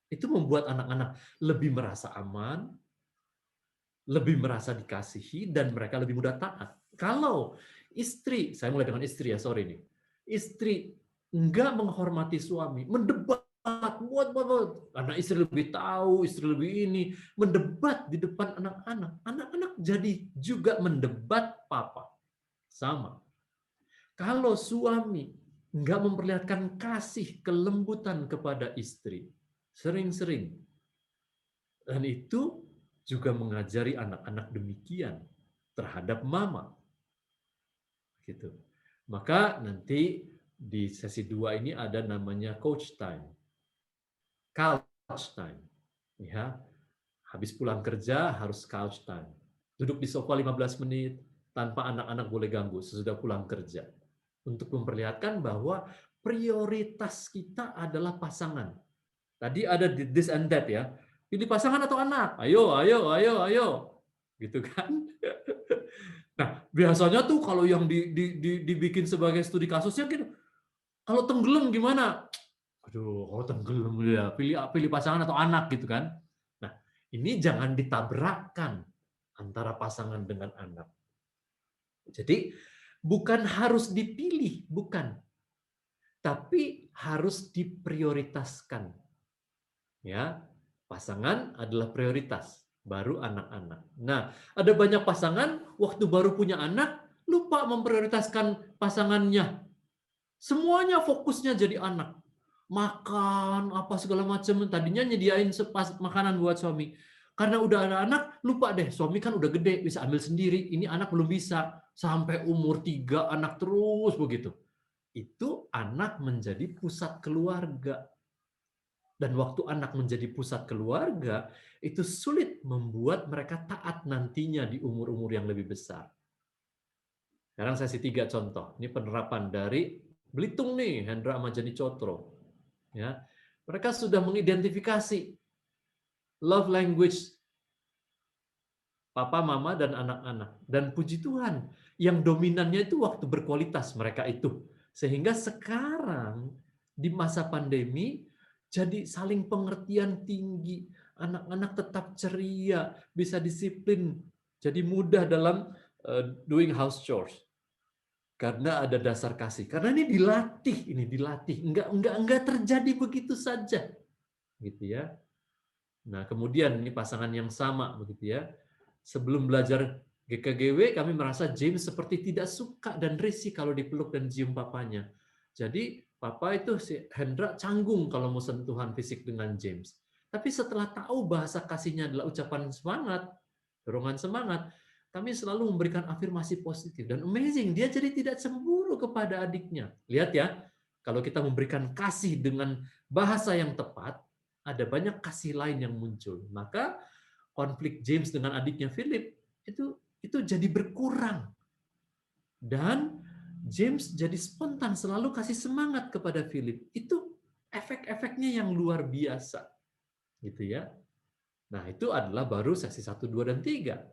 Itu membuat anak-anak lebih merasa aman, lebih merasa dikasihi, dan mereka lebih mudah taat. Kalau istri, saya mulai dengan istri ya, sorry nih. Istri enggak menghormati suami, mendebat, buat, karena istri lebih tahu, istri lebih ini, mendebat di depan anak-anak. Anak-anak jadi juga mendebat papa. Sama. Kalau suami enggak memperlihatkan kasih, kelembutan kepada istri, sering-sering, dan itu juga mengajari anak-anak demikian. terhadap mama. Gitu. Maka nanti di sesi 2 ini ada namanya coach time. Couch time. Ya. Habis pulang kerja harus couch time. Duduk di sofa 15 menit tanpa anak-anak boleh ganggu sesudah pulang kerja. Untuk memperlihatkan bahwa prioritas kita adalah pasangan. Tadi ada this and that ya. Pilih pasangan atau anak? Ayo, ayo, ayo, ayo. Gitu kan? Nah, biasanya tuh kalau yang dibikin sebagai studi kasusnya gitu, kalau tenggelam gimana? Aduh, kalau tenggelam ya pilih pasangan atau anak gitu kan. Nah, ini jangan ditabrakkan antara pasangan dengan anak. Jadi bukan harus dipilih, bukan. Tapi harus diprioritaskan. Ya, pasangan adalah prioritas, baru anak-anak. Nah, ada banyak pasangan waktu baru punya anak lupa memprioritaskan pasangannya. Semuanya fokusnya jadi anak. Makan apa segala macam, tadinya nyediain makanan buat suami. Karena udah ada anak, lupa deh, suami kan udah gede, bisa ambil sendiri. Ini anak belum bisa. Sampai umur 3 anak terus begitu. Itu anak menjadi pusat keluarga. Dan waktu anak menjadi pusat keluarga, itu sulit membuat mereka taat nantinya di umur-umur yang lebih besar. Sekarang saya kasih 3 contoh. Ini penerapan dari Belitung nih, Hendra sama Jani Cotro. Ya, mereka sudah mengidentifikasi love language papa, mama, dan anak-anak. Dan puji Tuhan, yang dominannya itu waktu berkualitas mereka itu. Sehingga sekarang di masa pandemi jadi saling pengertian tinggi, anak-anak tetap ceria, bisa disiplin, jadi mudah dalam doing house chores. Karena ada dasar kasih. Karena ini dilatih, enggak terjadi begitu saja. Gitu ya. Nah, kemudian ini pasangan yang sama begitu ya. Sebelum belajar GKGW, kami merasa James seperti tidak suka dan risih kalau dipeluk dan cium papanya. Jadi papa itu si Hendra canggung kalau mau sentuhan fisik dengan James. Tapi setelah tahu bahasa kasihnya adalah ucapan semangat, dorongan semangat, kami selalu memberikan afirmasi positif. Dan amazing, dia jadi tidak cemburu kepada adiknya. Lihat ya, kalau kita memberikan kasih dengan bahasa yang tepat, ada banyak kasih lain yang muncul. Maka konflik James dengan adiknya Philip itu jadi berkurang. Dan James jadi spontan selalu kasih semangat kepada Philip. Itu efek-efeknya yang luar biasa. Gitu ya. Nah, itu adalah baru sesi 1, 2, dan 3.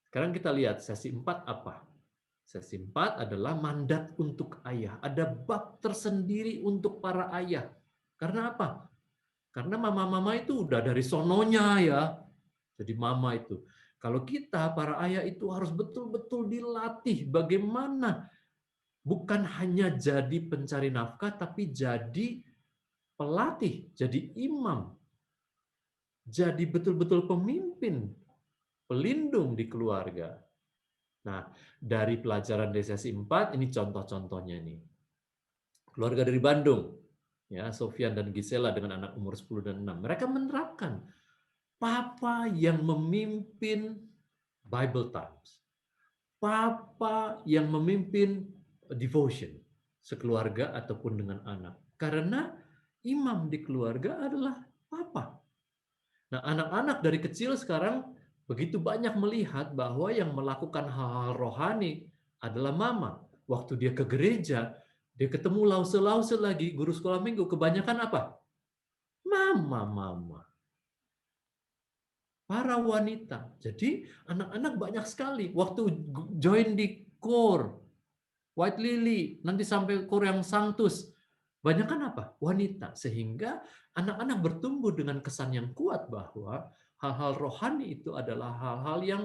Sekarang kita lihat sesi 4 apa? Sesi 4 adalah mandat untuk ayah. Ada bab tersendiri untuk para ayah. Karena apa? Karena mama-mama itu udah dari sononya ya. Jadi mama itu. Kalau kita, para ayah itu harus betul-betul dilatih bagaimana bukan hanya jadi pencari nafkah, tapi jadi pelatih, jadi imam. Jadi betul-betul pemimpin, pelindung di keluarga. Nah, dari pelajaran di sesi 4, ini contoh-contohnya nih. Keluarga dari Bandung, ya, Sofian dan Gisela dengan anak umur 10 dan 6. Mereka menerapkan papa yang memimpin Bible Times. Papa yang memimpin devotion sekeluarga ataupun dengan anak. Karena imam di keluarga adalah papa. Nah, anak-anak dari kecil sekarang begitu banyak melihat bahwa yang melakukan hal-hal rohani adalah mama. Waktu dia ke gereja, dia ketemu lause-lause lagi, guru sekolah minggu, kebanyakan apa? Mama. Para wanita. Jadi anak-anak banyak sekali. Waktu join di core, White Lily, nanti sampai core yang Sanctus, banyak kan apa? Wanita. Sehingga anak-anak bertumbuh dengan kesan yang kuat bahwa hal-hal rohani itu adalah hal-hal yang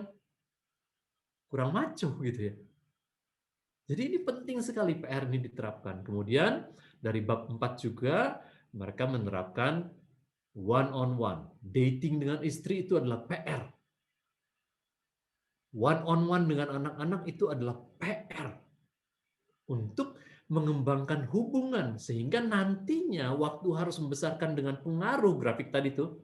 kurang maco gitu ya. Jadi ini penting sekali PR ini diterapkan. Kemudian dari bab 4 juga mereka menerapkan one on one. Dating dengan istri itu adalah PR. One on one dengan anak-anak itu adalah PR. Untuk mengembangkan hubungan sehingga nantinya waktu harus membesarkan dengan pengaruh grafik tadi tuh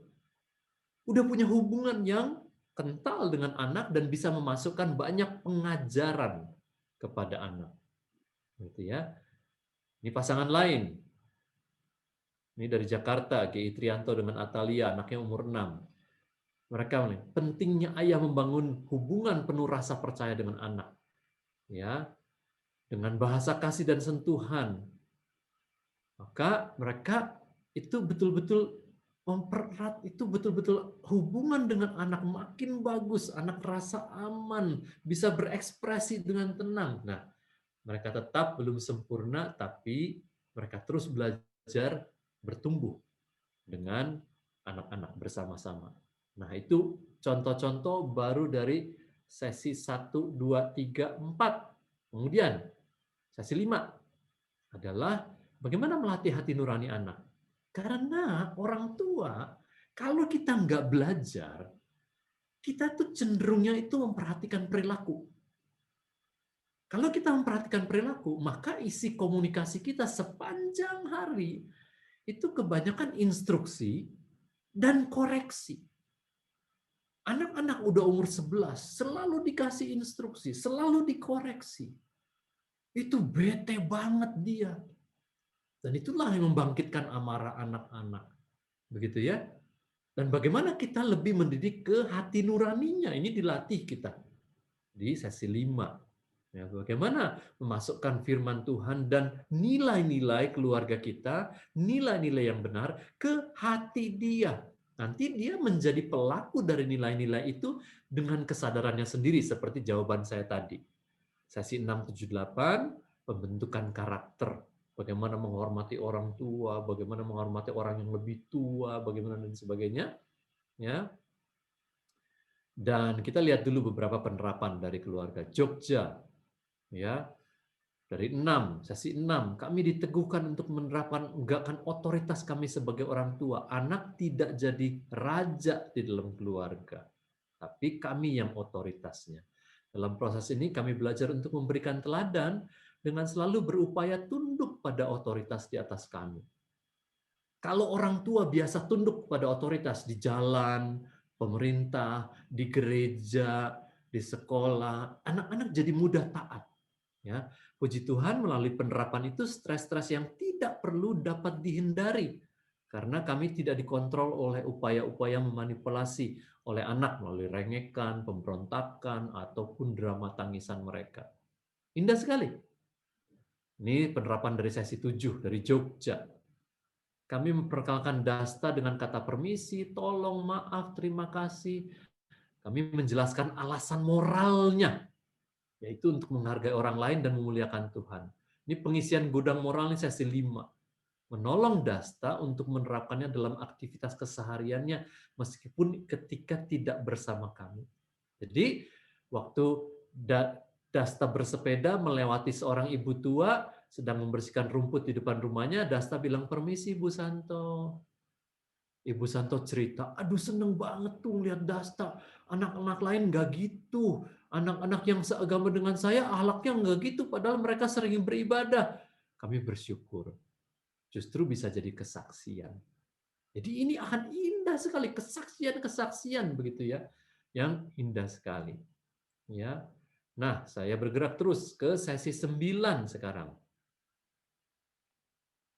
udah punya hubungan yang kental dengan anak dan bisa memasukkan banyak pengajaran kepada anak. Gitu ya. Ini pasangan lain. Ini dari Jakarta, G.I. Trianto dengan Atalia, anaknya umur 6. Mereka nih, pentingnya ayah membangun hubungan penuh rasa percaya dengan anak. Ya, dengan bahasa kasih dan sentuhan. Maka mereka itu betul-betul mempererat, itu betul-betul hubungan dengan anak makin bagus, anak rasa aman, bisa berekspresi dengan tenang. Nah, mereka tetap belum sempurna, tapi mereka terus belajar bertumbuh dengan anak-anak bersama-sama. Nah, itu contoh-contoh baru dari sesi 1, 2, 3, 4. Kemudian, sesi 5 adalah bagaimana melatih hati nurani anak. Karena orang tua, kalau kita nggak belajar, kita tuh cenderungnya itu memperhatikan perilaku. Kalau kita memperhatikan perilaku, maka isi komunikasi kita sepanjang hari itu kebanyakan instruksi dan koreksi. Anak-anak udah umur 11, selalu dikasih instruksi, selalu dikoreksi. Itu bete banget dia. Dan itulah yang membangkitkan amarah anak-anak. Begitu ya. Dan bagaimana kita lebih mendidik ke hati nuraninya, ini dilatih kita di sesi 5. Ya, bagaimana memasukkan firman Tuhan dan nilai-nilai keluarga kita, nilai-nilai yang benar ke hati dia. Nanti dia menjadi pelaku dari nilai-nilai itu dengan kesadarannya sendiri, seperti jawaban saya tadi. Sesi 6, 7, 8, pembentukan karakter. Bagaimana menghormati orang tua, bagaimana menghormati orang yang lebih tua, bagaimana dan sebagainya. Ya. Dan kita lihat dulu beberapa penerapan dari keluarga Jogja. Ya, dari 6, sesi 6, kami diteguhkan untuk menegakkan otoritas kami sebagai orang tua. Anak tidak jadi raja di dalam keluarga, tapi kami yang otoritasnya. Dalam proses ini kami belajar untuk memberikan teladan dengan selalu berupaya tunduk pada otoritas di atas kami. Kalau orang tua biasa tunduk pada otoritas di jalan, pemerintah, di gereja, di sekolah, anak-anak jadi mudah taat. Ya, puji Tuhan melalui penerapan itu stres-stres yang tidak perlu dapat dihindari karena kami tidak dikontrol oleh upaya-upaya memanipulasi oleh anak melalui rengekan, pemberontakan ataupun drama tangisan mereka. Indah sekali. Ini penerapan dari sesi 7 dari Jogja. Kami memperkenalkan dasta dengan kata permisi, tolong, maaf, terima kasih. Kami menjelaskan alasan moralnya, yaitu untuk menghargai orang lain dan memuliakan Tuhan. Ini pengisian gudang moral ini sesi 5. Menolong dasta untuk menerapkannya dalam aktivitas kesehariannya meskipun ketika tidak bersama kami. Jadi waktu dasta bersepeda melewati seorang ibu tua sedang membersihkan rumput di depan rumahnya, dasta bilang, "Permisi Bu Santo." Ibu Santo cerita, "Aduh seneng banget tuh lihat dasta. Anak-anak lain nggak gitu. Anak-anak yang seagama dengan saya, akhlaknya nggak gitu, padahal mereka sering beribadah." Kami bersyukur. Justru bisa jadi kesaksian. Jadi ini akan indah sekali, kesaksian-kesaksian begitu ya, yang indah sekali. Ya. Nah, saya bergerak terus ke sesi 9 sekarang.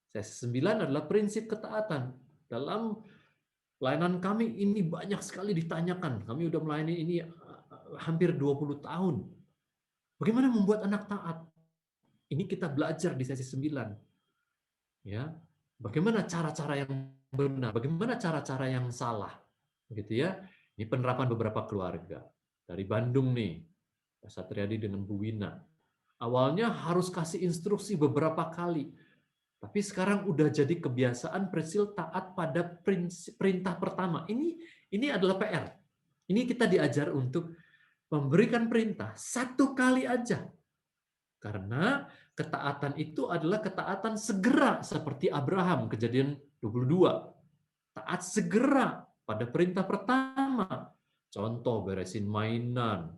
Sesi 9 adalah prinsip ketaatan. Dalam pelayanan kami ini banyak sekali ditanyakan. Kami udah melayani ini hampir 20 tahun. Bagaimana membuat anak taat? Ini kita belajar di sesi 9. Ya. Bagaimana cara-cara yang benar, bagaimana cara-cara yang salah. Begitu ya. Ini penerapan beberapa keluarga. Dari Bandung nih, Pak Satriadi dengan Bu Wina. Awalnya harus kasih instruksi beberapa kali. Tapi sekarang udah jadi kebiasaan Presil taat pada perintah pertama. Ini adalah PR. Ini kita diajar untuk memberikan perintah satu kali aja. Karena ketaatan itu adalah ketaatan segera seperti Abraham, Kejadian 22. Taat segera pada perintah pertama. Contoh beresin mainan,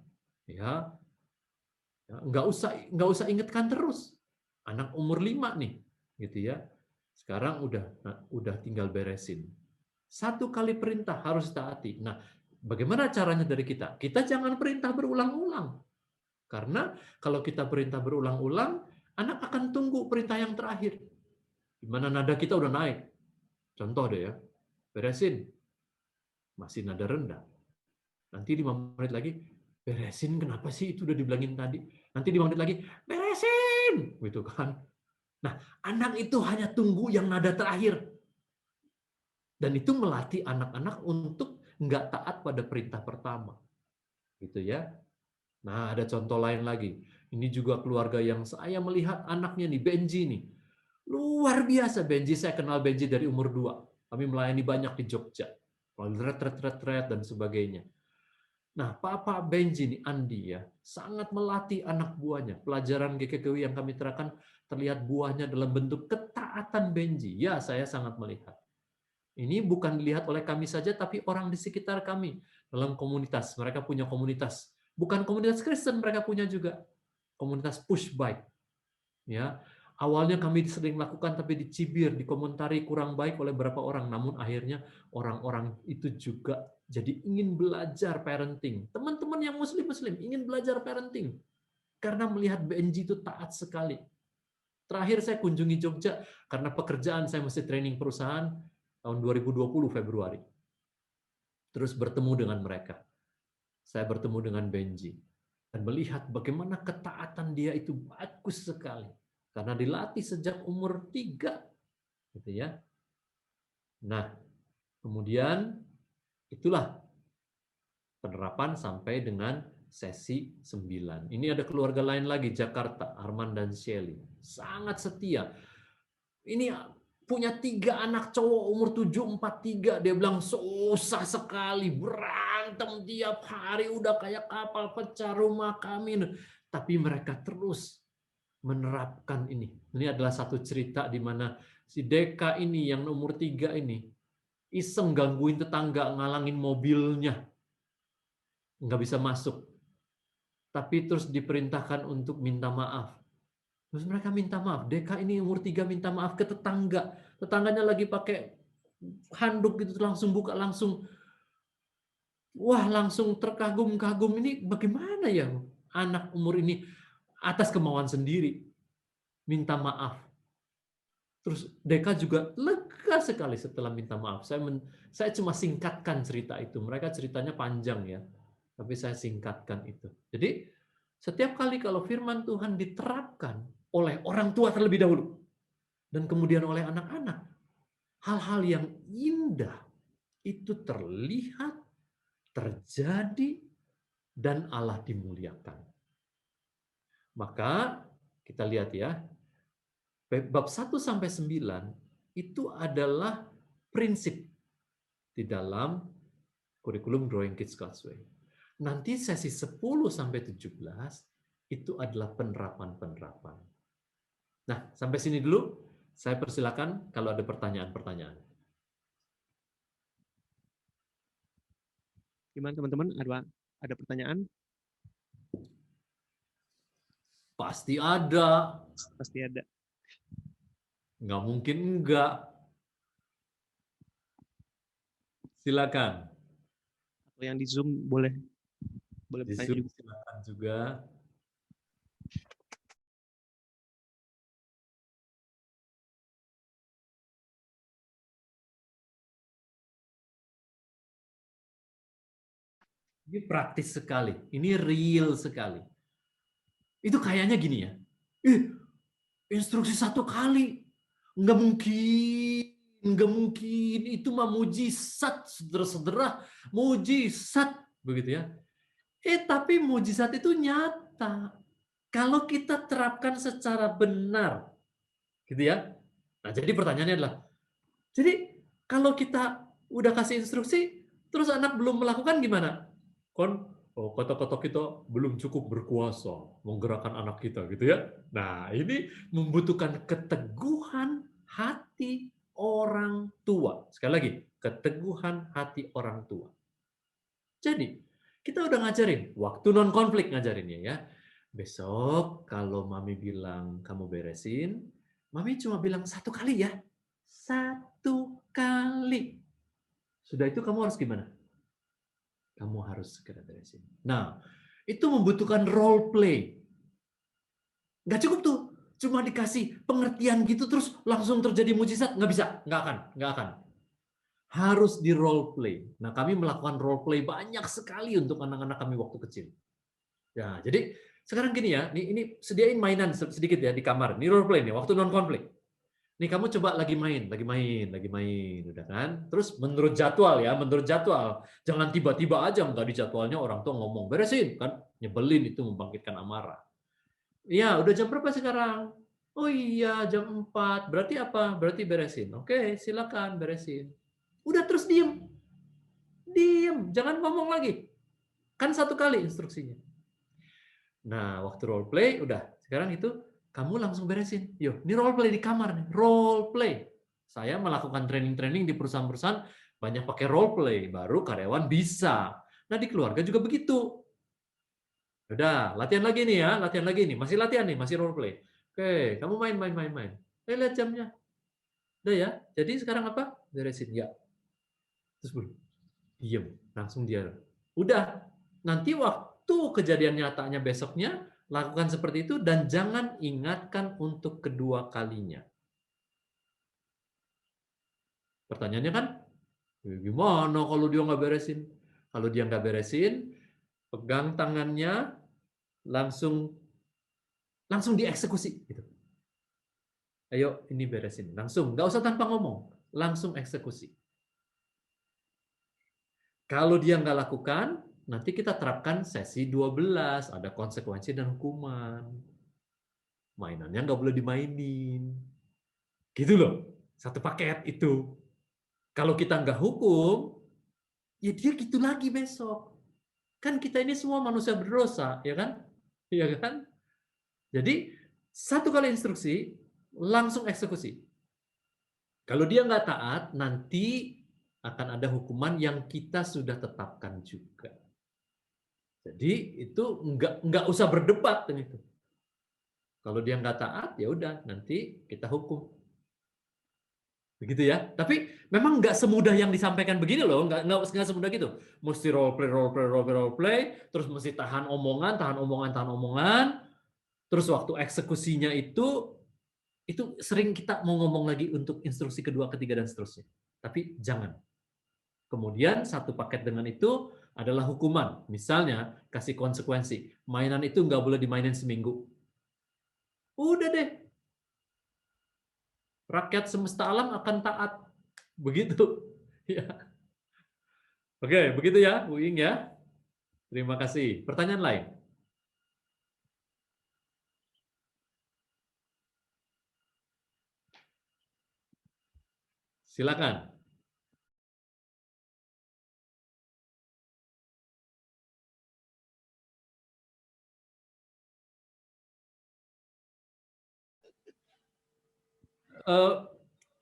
ya. Nggak usah ingatkan terus. Anak umur 5 nih, gitu ya. Sekarang udah tinggal beresin. Satu kali perintah harus taati. Nah, bagaimana caranya dari kita? Kita jangan perintah berulang-ulang. Karena kalau kita perintah berulang-ulang, anak akan tunggu perintah yang terakhir. Di mana nada kita udah naik. Contoh deh ya, beresin. Masih nada rendah. Nanti 5 menit lagi, beresin kenapa sih itu udah dibilangin tadi? Nanti 5 menit lagi, beresin! Gitu kan. Nah, anak itu hanya tunggu yang nada terakhir. Dan itu melatih anak-anak untuk nggak taat pada perintah pertama. Gitu ya. Nah, ada contoh lain lagi. Ini juga keluarga yang saya melihat anaknya nih, Benji nih. Luar biasa Benji, saya kenal Benji dari umur 2. Kami melayani banyak di Jogja. Retret dan sebagainya. Nah, Papa Benji nih, Andi ya, sangat melatih anak buahnya. Pelajaran GKKW yang kami terapkan terlihat buahnya dalam bentuk ketaatan Benji. Ya, saya sangat melihat. Ini bukan dilihat oleh kami saja, tapi orang di sekitar kami. Dalam komunitas, mereka punya komunitas. Bukan komunitas Kristen, mereka punya juga. Komunitas push bike. Ya, awalnya kami sering lakukan, tapi dicibir, dikomentari kurang baik oleh beberapa orang. Namun akhirnya orang-orang itu juga jadi ingin belajar parenting. Teman-teman yang muslim-muslim ingin belajar parenting. Karena melihat BNG itu taat sekali. Terakhir saya kunjungi Jogja, karena pekerjaan saya mesti training perusahaan, tahun 2020 Februari. Terus bertemu dengan mereka. Saya bertemu dengan Benji. Dan melihat bagaimana ketaatan dia itu bagus sekali. Karena dilatih sejak umur 3. Gitu ya. Nah, kemudian itulah penerapan sampai dengan sesi 9. Ini ada keluarga lain lagi, Jakarta, Arman dan Shelly. Sangat setia. Ini punya 3 anak cowok umur 7, 4, 3. Dia bilang susah sekali, berantem tiap hari, udah kayak kapal pecah rumah kami. Tapi mereka terus menerapkan ini. Ini adalah satu cerita di mana si Deka ini yang umur 3 ini iseng gangguin tetangga, ngalangin mobilnya. Nggak bisa masuk. Tapi terus diperintahkan untuk minta maaf. Terus mereka minta maaf. Deka ini umur 3 minta maaf ke tetangga. Tetangganya lagi pakai handuk gitu, langsung buka, langsung. Wah, langsung terkagum-kagum. Ini bagaimana ya anak umur ini atas kemauan sendiri minta maaf. Terus Deka juga lega sekali setelah minta maaf. Saya cuma singkatkan cerita itu. Mereka ceritanya panjang ya. Tapi saya singkatkan itu. Jadi setiap kali kalau firman Tuhan diterapkan oleh orang tua terlebih dahulu, dan kemudian oleh anak-anak, hal-hal yang indah itu terlihat, terjadi, dan Allah dimuliakan. Maka kita lihat ya, bab 1-9 itu adalah prinsip di dalam kurikulum Growing Kids God's Way. Nanti sesi 10-17 itu adalah penerapan-penerapan. Nah, sampai sini dulu. Saya persilakan kalau ada pertanyaan-pertanyaan. Gimana teman-teman? Ada pertanyaan? Pasti ada. Pasti ada. Nggak mungkin enggak. Silakan. Atau yang di Zoom boleh Di bertanya Zoom juga. silakan juga. Ini praktis sekali. Ini real sekali. Itu kayaknya gini ya. Instruksi 1 kali. Nggak mungkin. Nggak mungkin. Itu mah mujizat, saudara-saudara. Mujizat. Begitu ya. Tapi mujizat itu nyata. Kalau kita terapkan secara benar. Gitu ya. Nah, jadi pertanyaannya adalah, jadi kalau kita udah kasih instruksi, terus anak belum melakukan gimana? Kata-kata kita belum cukup berkuasa menggerakkan anak kita, gitu ya. Nah, ini membutuhkan keteguhan hati orang tua. Sekali lagi, keteguhan hati orang tua. Jadi, kita udah ngajarin, waktu non-konflik ngajarinnya ya. Besok kalau mami bilang kamu beresin, mami cuma bilang 1 kali ya. 1 kali. Sudah itu kamu harus gimana? Kamu harus segera beresin. Nah, itu membutuhkan role play. Nggak cukup tuh, cuma dikasih pengertian gitu terus langsung terjadi mujizat. Nggak bisa, nggak akan. Harus di role play. Nah, kami melakukan role play banyak sekali untuk anak-anak kami waktu kecil. Ya, jadi sekarang gini ya, ini sediain mainan sedikit ya di kamar. Ini role play nih, waktu non konflik. Nih kamu coba lagi main, udah kan? Terus menurut jadwal ya, jangan tiba-tiba aja tadi jadwalnya orang tua ngomong beresin kan, nyebelin itu membangkitkan amarah. Iya, udah jam berapa sekarang? Oh iya, jam 4. Berarti apa? Berarti beresin. Oke, silakan beresin. Udah terus diem, jangan ngomong lagi. Kan satu kali instruksinya. Nah, waktu role play udah, sekarang itu kamu langsung beresin. Yuk, ini role play di kamar nih, role play. Saya melakukan training-training di perusahaan-perusahaan banyak pakai role play, baru karyawan bisa. Nah, di keluarga juga begitu. Udah, latihan lagi nih ya, masih latihan nih, masih role play. Oke, kamu main. Lihat jamnya. Udah ya, jadi sekarang apa? Beresin, ya. Terus diem, langsung dia. Udah, nanti waktu kejadian nyatanya besoknya, lakukan seperti itu dan jangan ingatkan untuk kedua kalinya. Pertanyaannya kan, gimana kalau dia nggak beresin? Kalau dia nggak beresin, pegang tangannya, langsung dieksekusi. Gitu. Ayo, ini beresin. Langsung, nggak usah tanpa ngomong. Langsung eksekusi. Kalau dia nggak lakukan, nanti kita terapkan sesi 12. Ada konsekuensi dan hukuman. Mainannya nggak boleh dimainin. Gitu loh. Satu paket itu. Kalau kita nggak hukum, ya dia gitu lagi besok. Kan kita ini semua manusia berdosa, ya kan? Ya kan? Jadi, satu kali instruksi, langsung eksekusi. Kalau dia nggak taat, nanti akan ada hukuman yang kita sudah tetapkan juga. Jadi, itu nggak usah berdebat dengan itu. Kalau dia nggak taat, ya udah, nanti kita hukum. Begitu ya. Tapi memang nggak semudah yang disampaikan begini loh, nggak semudah gitu. Mesti role play, terus mesti tahan omongan, terus waktu eksekusinya itu sering kita mau ngomong lagi untuk instruksi kedua, ketiga, dan seterusnya. Tapi jangan. Kemudian satu paket dengan itu adalah hukuman. Misalnya, kasih konsekuensi. Mainan itu nggak boleh dimainin seminggu. Udah deh, rakyat semesta alam akan taat. Begitu. Ya. Oke, begitu ya, Bu Ing ya. Terima kasih. Pertanyaan lain? Silakan.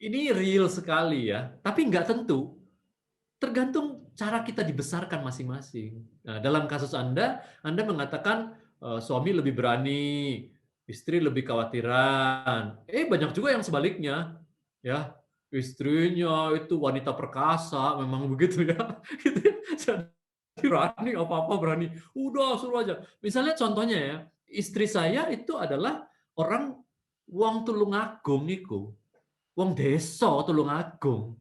Ini real sekali ya, tapi nggak tentu. Tergantung cara kita dibesarkan masing-masing. Nah, dalam kasus Anda mengatakan suami lebih berani, istri lebih khawatiran. Banyak juga yang sebaliknya, ya. Istrinya itu wanita perkasa, memang begitu ya. Gitu ya. Jadi berani, apa-apa berani. Udah suruh aja. Misalnya contohnya ya, istri saya itu adalah orang wong Tulungagung niku. Wong desa Tulungagung.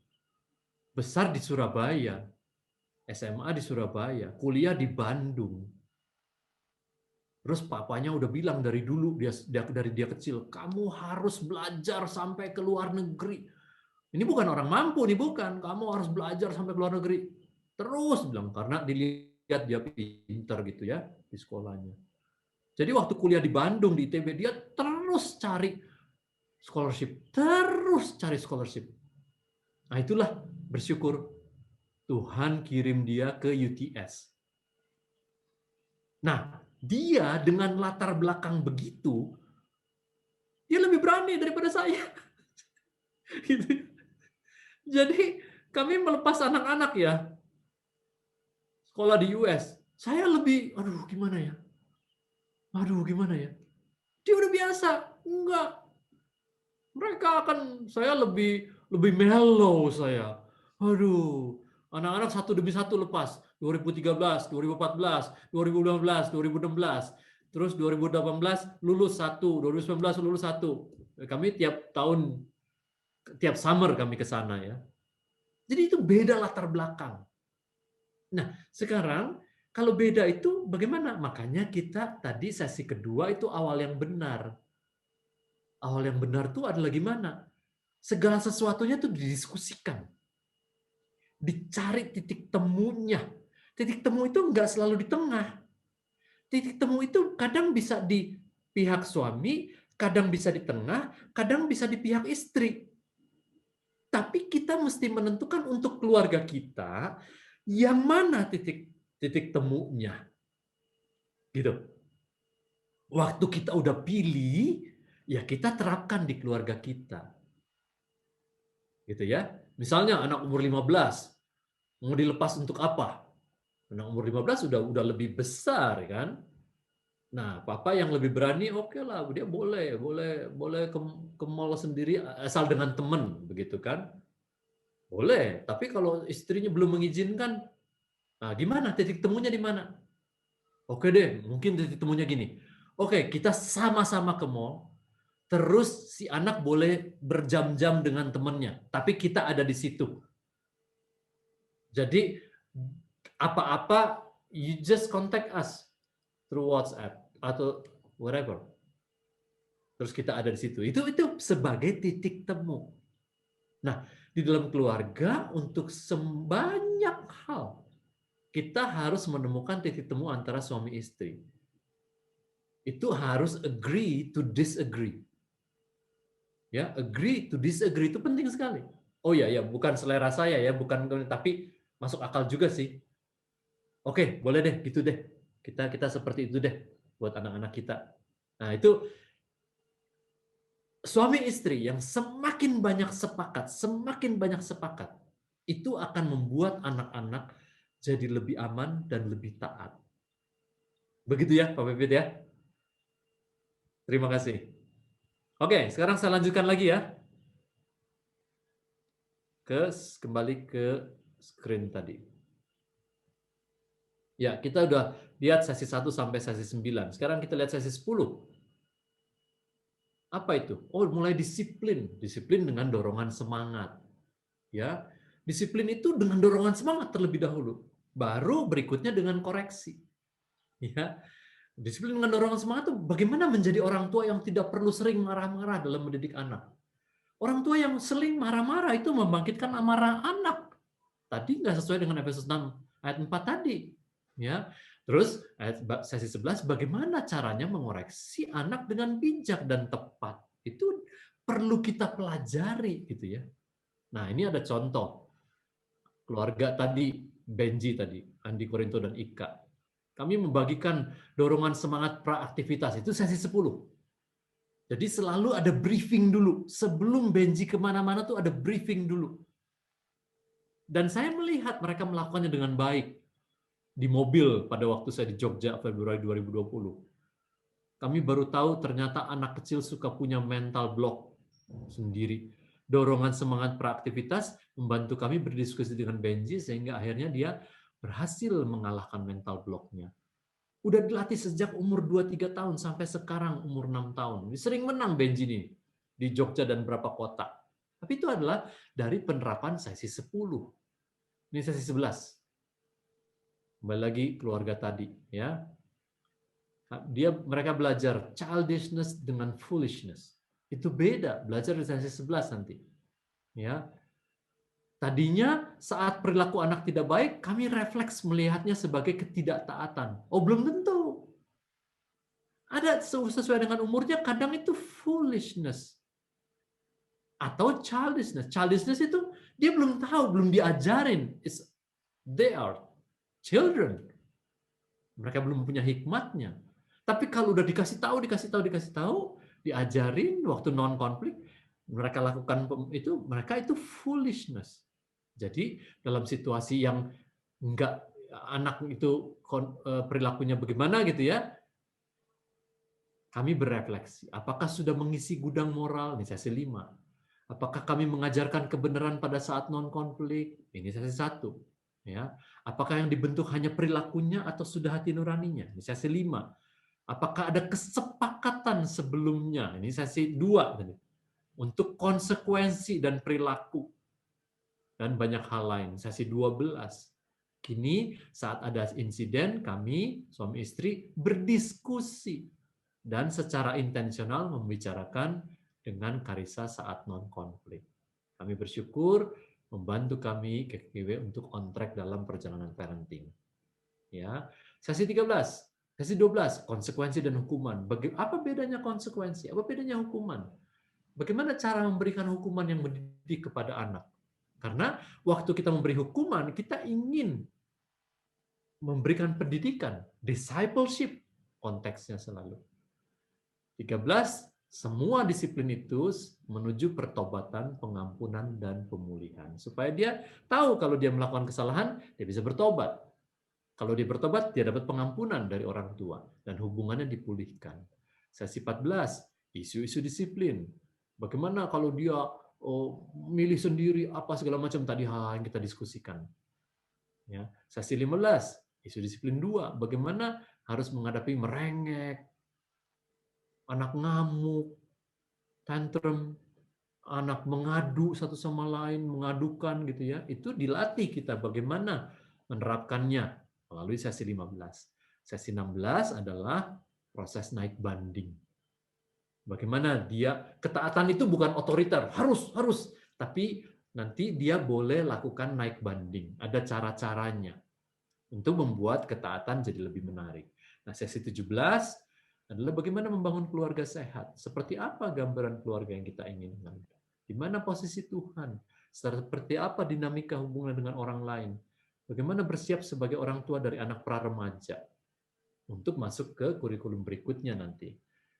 Besar di Surabaya, SMA di Surabaya, kuliah di Bandung. Terus papanya udah bilang dari dulu, dari dia kecil, kamu harus belajar sampai ke luar negeri. Ini bukan orang mampu nih, bukan. Kamu harus belajar sampai ke luar negeri. Terus bilang, karena dilihat dia pintar gitu ya di sekolahnya. Jadi waktu kuliah di Bandung, di ITB, dia terus cari scholarship. Nah itulah bersyukur Tuhan kirim dia ke UTS. Nah, dia dengan latar belakang begitu, dia lebih berani daripada saya. Gitu. Jadi, kami melepas anak-anak ya, sekolah di US. Saya lebih, gimana ya? Dia udah biasa. Enggak. Mereka akan, saya lebih mellow saya. Anak-anak satu demi satu lepas. 2013, 2014, 2015, 2016. Terus 2018 lulus satu, 2019 lulus satu. Kami tiap tahun, tiap summer kami ke sana ya. Jadi itu beda latar belakang. Nah, sekarang kalau beda itu bagaimana? Makanya kita tadi sesi kedua itu awal yang benar. Awal yang benar itu adalah gimana? Segala sesuatunya itu didiskusikan. Dicari titik temunya. Titik temu itu nggak selalu di tengah. Titik temu itu kadang bisa di pihak suami, kadang bisa di tengah, kadang bisa di pihak istri. Tapi kita mesti menentukan untuk keluarga kita yang mana titik temunya. Gitu. Waktu kita udah pilih, ya kita terapkan di keluarga kita. Gitu ya. Misalnya anak umur 15, mau dilepas untuk apa? Anak umur 15 udah lebih besar kan. Nah, papa yang lebih berani oke lah, dia boleh ke mall sendiri asal dengan teman begitu kan. Boleh, tapi kalau istrinya belum mengizinkan, nah gimana? Titik temunya di mana? Oke deh, mungkin titik temunya gini. Oke, kita sama-sama ke mall, terus si anak boleh berjam-jam dengan temannya, tapi kita ada di situ. Jadi apa-apa, you just contact us through WhatsApp atau whatever. Terus kita ada di situ. Itu sebagai titik temu. Nah, di dalam keluarga untuk sebanyak hal kita harus menemukan titik temu antara suami istri. Itu harus agree to disagree. Ya, agree to disagree itu penting sekali. Oh ya, bukan selera saya ya, bukan, tapi masuk akal juga sih. Oke, boleh deh, gitu deh. Kita seperti itu deh buat anak-anak kita. Nah, itu suami istri yang semakin banyak sepakat, itu akan membuat anak-anak jadi lebih aman dan lebih taat. Begitu ya, Pak Pipit ya? Terima kasih. Oke, sekarang saya lanjutkan lagi ya. Kembali ke screen tadi. Ya, kita udah lihat sesi 1 sampai sesi 9. Sekarang kita lihat sesi 10. Apa itu? Oh, mulai disiplin. Disiplin dengan dorongan semangat. Ya, disiplin itu dengan dorongan semangat terlebih dahulu. Baru berikutnya dengan koreksi. Ya, disiplin dengan dorongan semangat itu bagaimana menjadi orang tua yang tidak perlu sering marah-marah dalam mendidik anak. Orang tua yang sering marah-marah itu membangkitkan amarah anak. Tadi nggak sesuai dengan Efesus 6 ayat 4 tadi. Ya, terus sesi 11 bagaimana caranya mengoreksi anak dengan bijak dan tepat. Itu perlu kita pelajari gitu ya. Nah, ini ada contoh. Keluarga tadi, Benji tadi, Andi Korinto dan Ika. Kami membagikan dorongan semangat praaktivitas, itu sesi 10. Jadi selalu ada briefing dulu. Sebelum Benji kemana-mana tuh ada briefing dulu. Dan saya melihat mereka melakukannya dengan baik. Di mobil pada waktu saya di Jogja Februari 2020. Kami baru tahu ternyata anak kecil suka punya mental block sendiri. Dorongan semangat praaktivitas membantu kami berdiskusi dengan Benji sehingga akhirnya dia berhasil mengalahkan mental blocknya. Udah dilatih sejak umur 2-3 tahun sampai sekarang umur 6 tahun. Sering menang Benji nih di Jogja dan beberapa kota. Tapi itu adalah dari penerapan sesi 10. Ini sesi 11. Kembali lagi keluarga tadi ya. Mereka belajar childishness dengan foolishness. Itu beda, belajar di sesi 11 nanti. Ya. Tadinya saat perilaku anak tidak baik, kami refleks melihatnya sebagai ketidaktaatan. Oh, belum tentu. Ada sesuai dengan umurnya, kadang itu foolishness. Atau childishness. Childishness itu dia belum tahu, belum diajarin. They are children. Mereka belum punya hikmatnya. Tapi kalau udah dikasih tahu, diajarin waktu non-konflik, mereka lakukan itu, mereka itu foolishness. Jadi dalam situasi yang enggak anak itu perilakunya bagaimana gitu ya, kami berefleksi. Apakah sudah mengisi gudang moral? Ini sesi 5. Apakah kami mengajarkan kebenaran pada saat non-konflik? Ini sesi 1. Ya, apakah yang dibentuk hanya perilakunya atau sudah hati nuraninya? Ini sesi 5. Apakah ada kesepakatan sebelumnya? Ini sesi 2 tadi. Untuk konsekuensi dan perilaku dan banyak hal lain. Sesi 12. Kini saat ada insiden, kami suami istri berdiskusi dan secara intensional membicarakan dengan Karissa saat non-konflik. Kami bersyukur membantu kami KKW untuk on track dalam perjalanan parenting. Ya, sesi 13, sesi 12, konsekuensi dan hukuman. Apa bedanya konsekuensi? Apa bedanya hukuman? Bagaimana cara memberikan hukuman yang mendidik kepada anak? Karena waktu kita memberi hukuman, kita ingin memberikan pendidikan, discipleship konteksnya selalu. 13, semua disiplin itu menuju pertobatan, pengampunan, dan pemulihan. Supaya dia tahu kalau dia melakukan kesalahan, dia bisa bertobat. Kalau dia bertobat, dia dapat pengampunan dari orang tua. Dan hubungannya dipulihkan. Sesi 14, isu-isu disiplin. Bagaimana kalau dia milih sendiri, apa segala macam tadi yang kita diskusikan. Ya. Sesi 15, isu disiplin 2. Bagaimana harus menghadapi merengek, anak ngamuk, tantrum, anak mengadu satu sama lain, mengadukan gitu ya. Itu dilatih kita bagaimana menerapkannya melalui sesi 15. Sesi 16 adalah proses naik banding. Bagaimana dia, ketaatan itu bukan otoriter, harus, tapi nanti dia boleh lakukan naik banding. Ada cara-caranya untuk membuat ketaatan jadi lebih menarik. Nah, sesi 17 adalah bagaimana membangun keluarga sehat. Seperti apa gambaran keluarga yang kita inginkan? Di mana posisi Tuhan? Seperti apa dinamika hubungan dengan orang lain? Bagaimana bersiap sebagai orang tua dari anak pra-remaja untuk masuk ke kurikulum berikutnya nanti.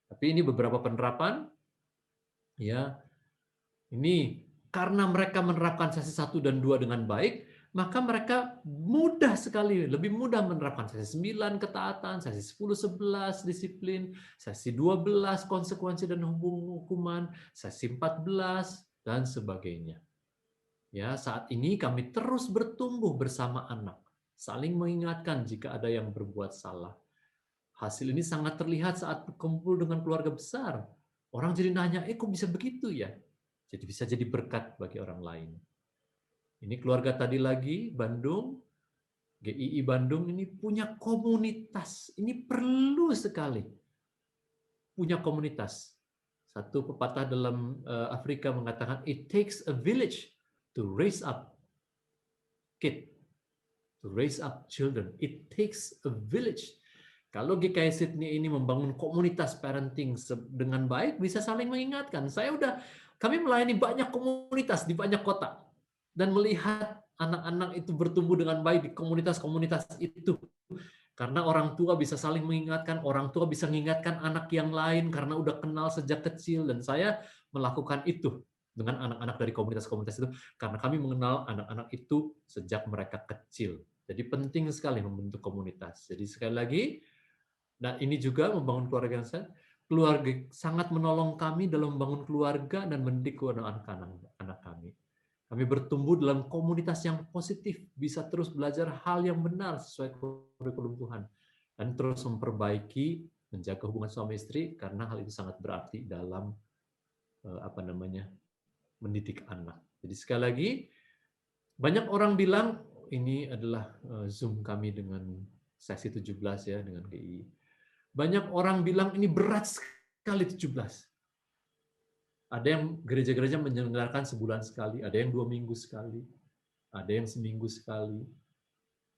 Tapi ini beberapa penerapan, ya. Ini karena mereka menerapkan sesi 1 dan 2 dengan baik, maka mereka mudah sekali, lebih mudah menerapkan sesi 9 ketaatan, sesi 10-11 disiplin, sesi 12 konsekuensi dan hukuman, sesi 14 dan sebagainya. Ya, saat ini kami terus bertumbuh bersama anak, saling mengingatkan jika ada yang berbuat salah. Hasil ini sangat terlihat saat berkumpul dengan keluarga besar. Orang jadi nanya, kok bisa begitu ya? Jadi bisa jadi berkat bagi orang lain. Ini keluarga tadi lagi, Bandung, GII Bandung ini punya komunitas. Ini perlu sekali punya komunitas. Satu pepatah dalam Afrika mengatakan, it takes a village to raise up kid, to raise up children. It takes a village. Kalau GKI Sydney ini membangun komunitas parenting dengan baik, bisa saling mengingatkan. Kami melayani banyak komunitas di banyak kota. Dan melihat anak-anak itu bertumbuh dengan baik di komunitas-komunitas itu. Karena orang tua bisa saling mengingatkan, orang tua bisa mengingatkan anak yang lain karena udah kenal sejak kecil. Dan saya melakukan itu dengan anak-anak dari komunitas-komunitas itu karena kami mengenal anak-anak itu sejak mereka kecil. Jadi penting sekali membentuk komunitas. Jadi sekali lagi, dan ini juga membangun keluarga yang sehat. Keluarga sangat menolong kami dalam membangun keluarga dan mendidik anak kami. Kami bertumbuh dalam komunitas yang positif, bisa terus belajar hal yang benar sesuai kurikulum Tuhan, dan terus memperbaiki, menjaga hubungan suami istri karena hal itu sangat berarti dalam mendidik anak. Jadi sekali lagi, banyak orang bilang ini adalah Zoom kami dengan sesi 17 ya dengan GI. Banyak orang bilang ini berat sekali 17. Ada yang gereja-gereja menyelenggarakan sebulan sekali, ada yang 2 minggu sekali, ada yang seminggu sekali.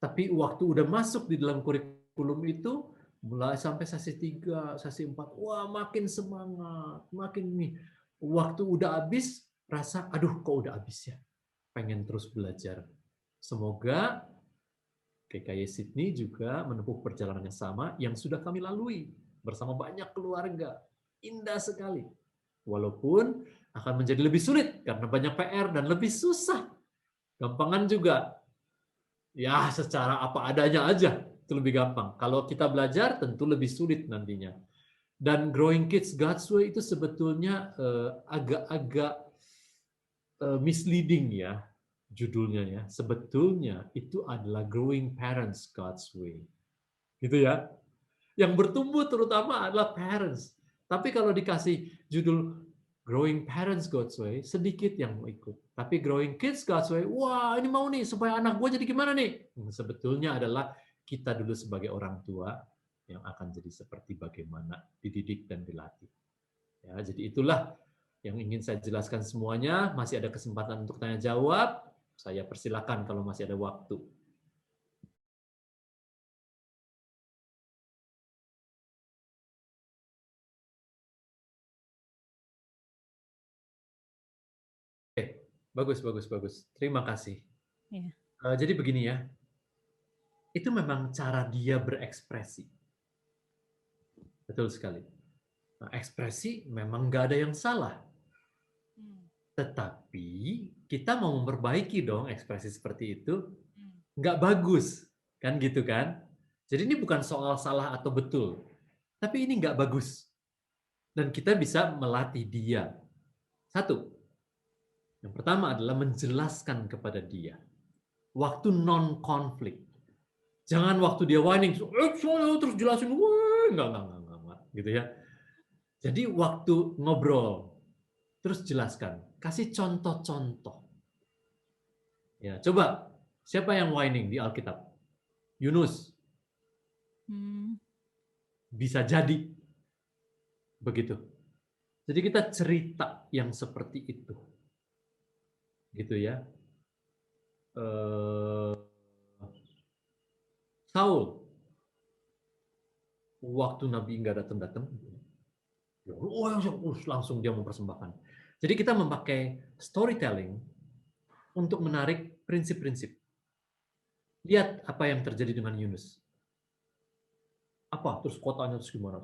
Tapi waktu udah masuk di dalam kurikulum itu, mulai sampai sesi 3, sesi 4, wah makin semangat, makin nih. Waktu udah habis, rasa, aduh kok udah habis ya, pengen terus belajar. Semoga GKI Sydney juga menempuh perjalanan yang sama yang sudah kami lalui bersama banyak keluarga. Indah sekali. Walaupun akan menjadi lebih sulit karena banyak PR dan lebih susah. Gampangan juga. Ya, secara apa adanya aja itu lebih gampang. Kalau kita belajar tentu lebih sulit nantinya. Dan Growing Kids God's Way itu sebetulnya agak-agak misleading ya. judulnya ya. Sebetulnya itu adalah Growing Parents God's Way. Gitu ya. Yang bertumbuh terutama adalah parents. Tapi kalau dikasih judul Growing Parents God's Way, sedikit yang mau ikut. Tapi Growing Kids God's Way, wah ini mau nih supaya anak gue jadi gimana nih? Sebetulnya adalah kita dulu sebagai orang tua yang akan jadi seperti bagaimana dididik dan dilatih. Ya, jadi itulah yang ingin saya jelaskan semuanya. Masih ada kesempatan untuk tanya jawab. Saya persilakan kalau masih ada waktu. Bagus. Terima kasih. Iya. Jadi begini ya, itu memang cara dia berekspresi. Betul sekali. Nah, ekspresi memang nggak ada yang salah. Tetapi kita mau memperbaiki dong ekspresi seperti itu, nggak bagus. Kan gitu kan? Jadi ini bukan soal salah atau betul. Tapi ini nggak bagus. Dan kita bisa melatih dia. Satu, yang pertama adalah menjelaskan kepada dia. Waktu non-konflik. Jangan waktu dia whining, terus jelasin, enggak, gitu ya. Jadi waktu ngobrol, terus jelaskan. Kasih contoh-contoh. Ya, coba, siapa yang whining di Alkitab? Yunus. Bisa jadi. Begitu. Jadi kita cerita yang seperti itu. Gitu ya. Saul, waktu Nabi nggak datang, langsung dia mempersembahkan. Jadi kita memakai storytelling untuk menarik prinsip-prinsip. Lihat apa yang terjadi dengan Yunus. Apa terus kotanya terus gimana?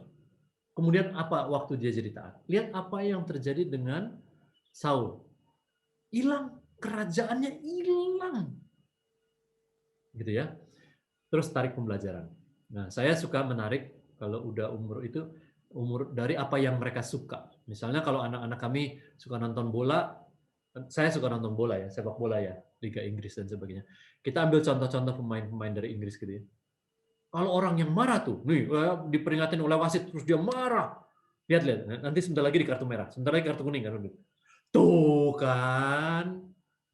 Kemudian apa waktu dia jadi taat? Lihat apa yang terjadi dengan Saul. Hilang, kerajaannya hilang. Gitu ya. Terus tarik pembelajaran. Nah, saya suka menarik kalau udah umur dari apa yang mereka suka. Misalnya kalau anak-anak kami suka nonton bola, saya suka nonton bola ya, sepak bola ya, Liga Inggris dan sebagainya. Kita ambil contoh-contoh pemain-pemain dari Inggris gitu ya. Kalau orang yang marah tuh, nih diperingatin oleh wasit terus dia marah. Lihat, nanti sebentar lagi di kartu merah, sebentar lagi kartu kuning kan. Tuh kan,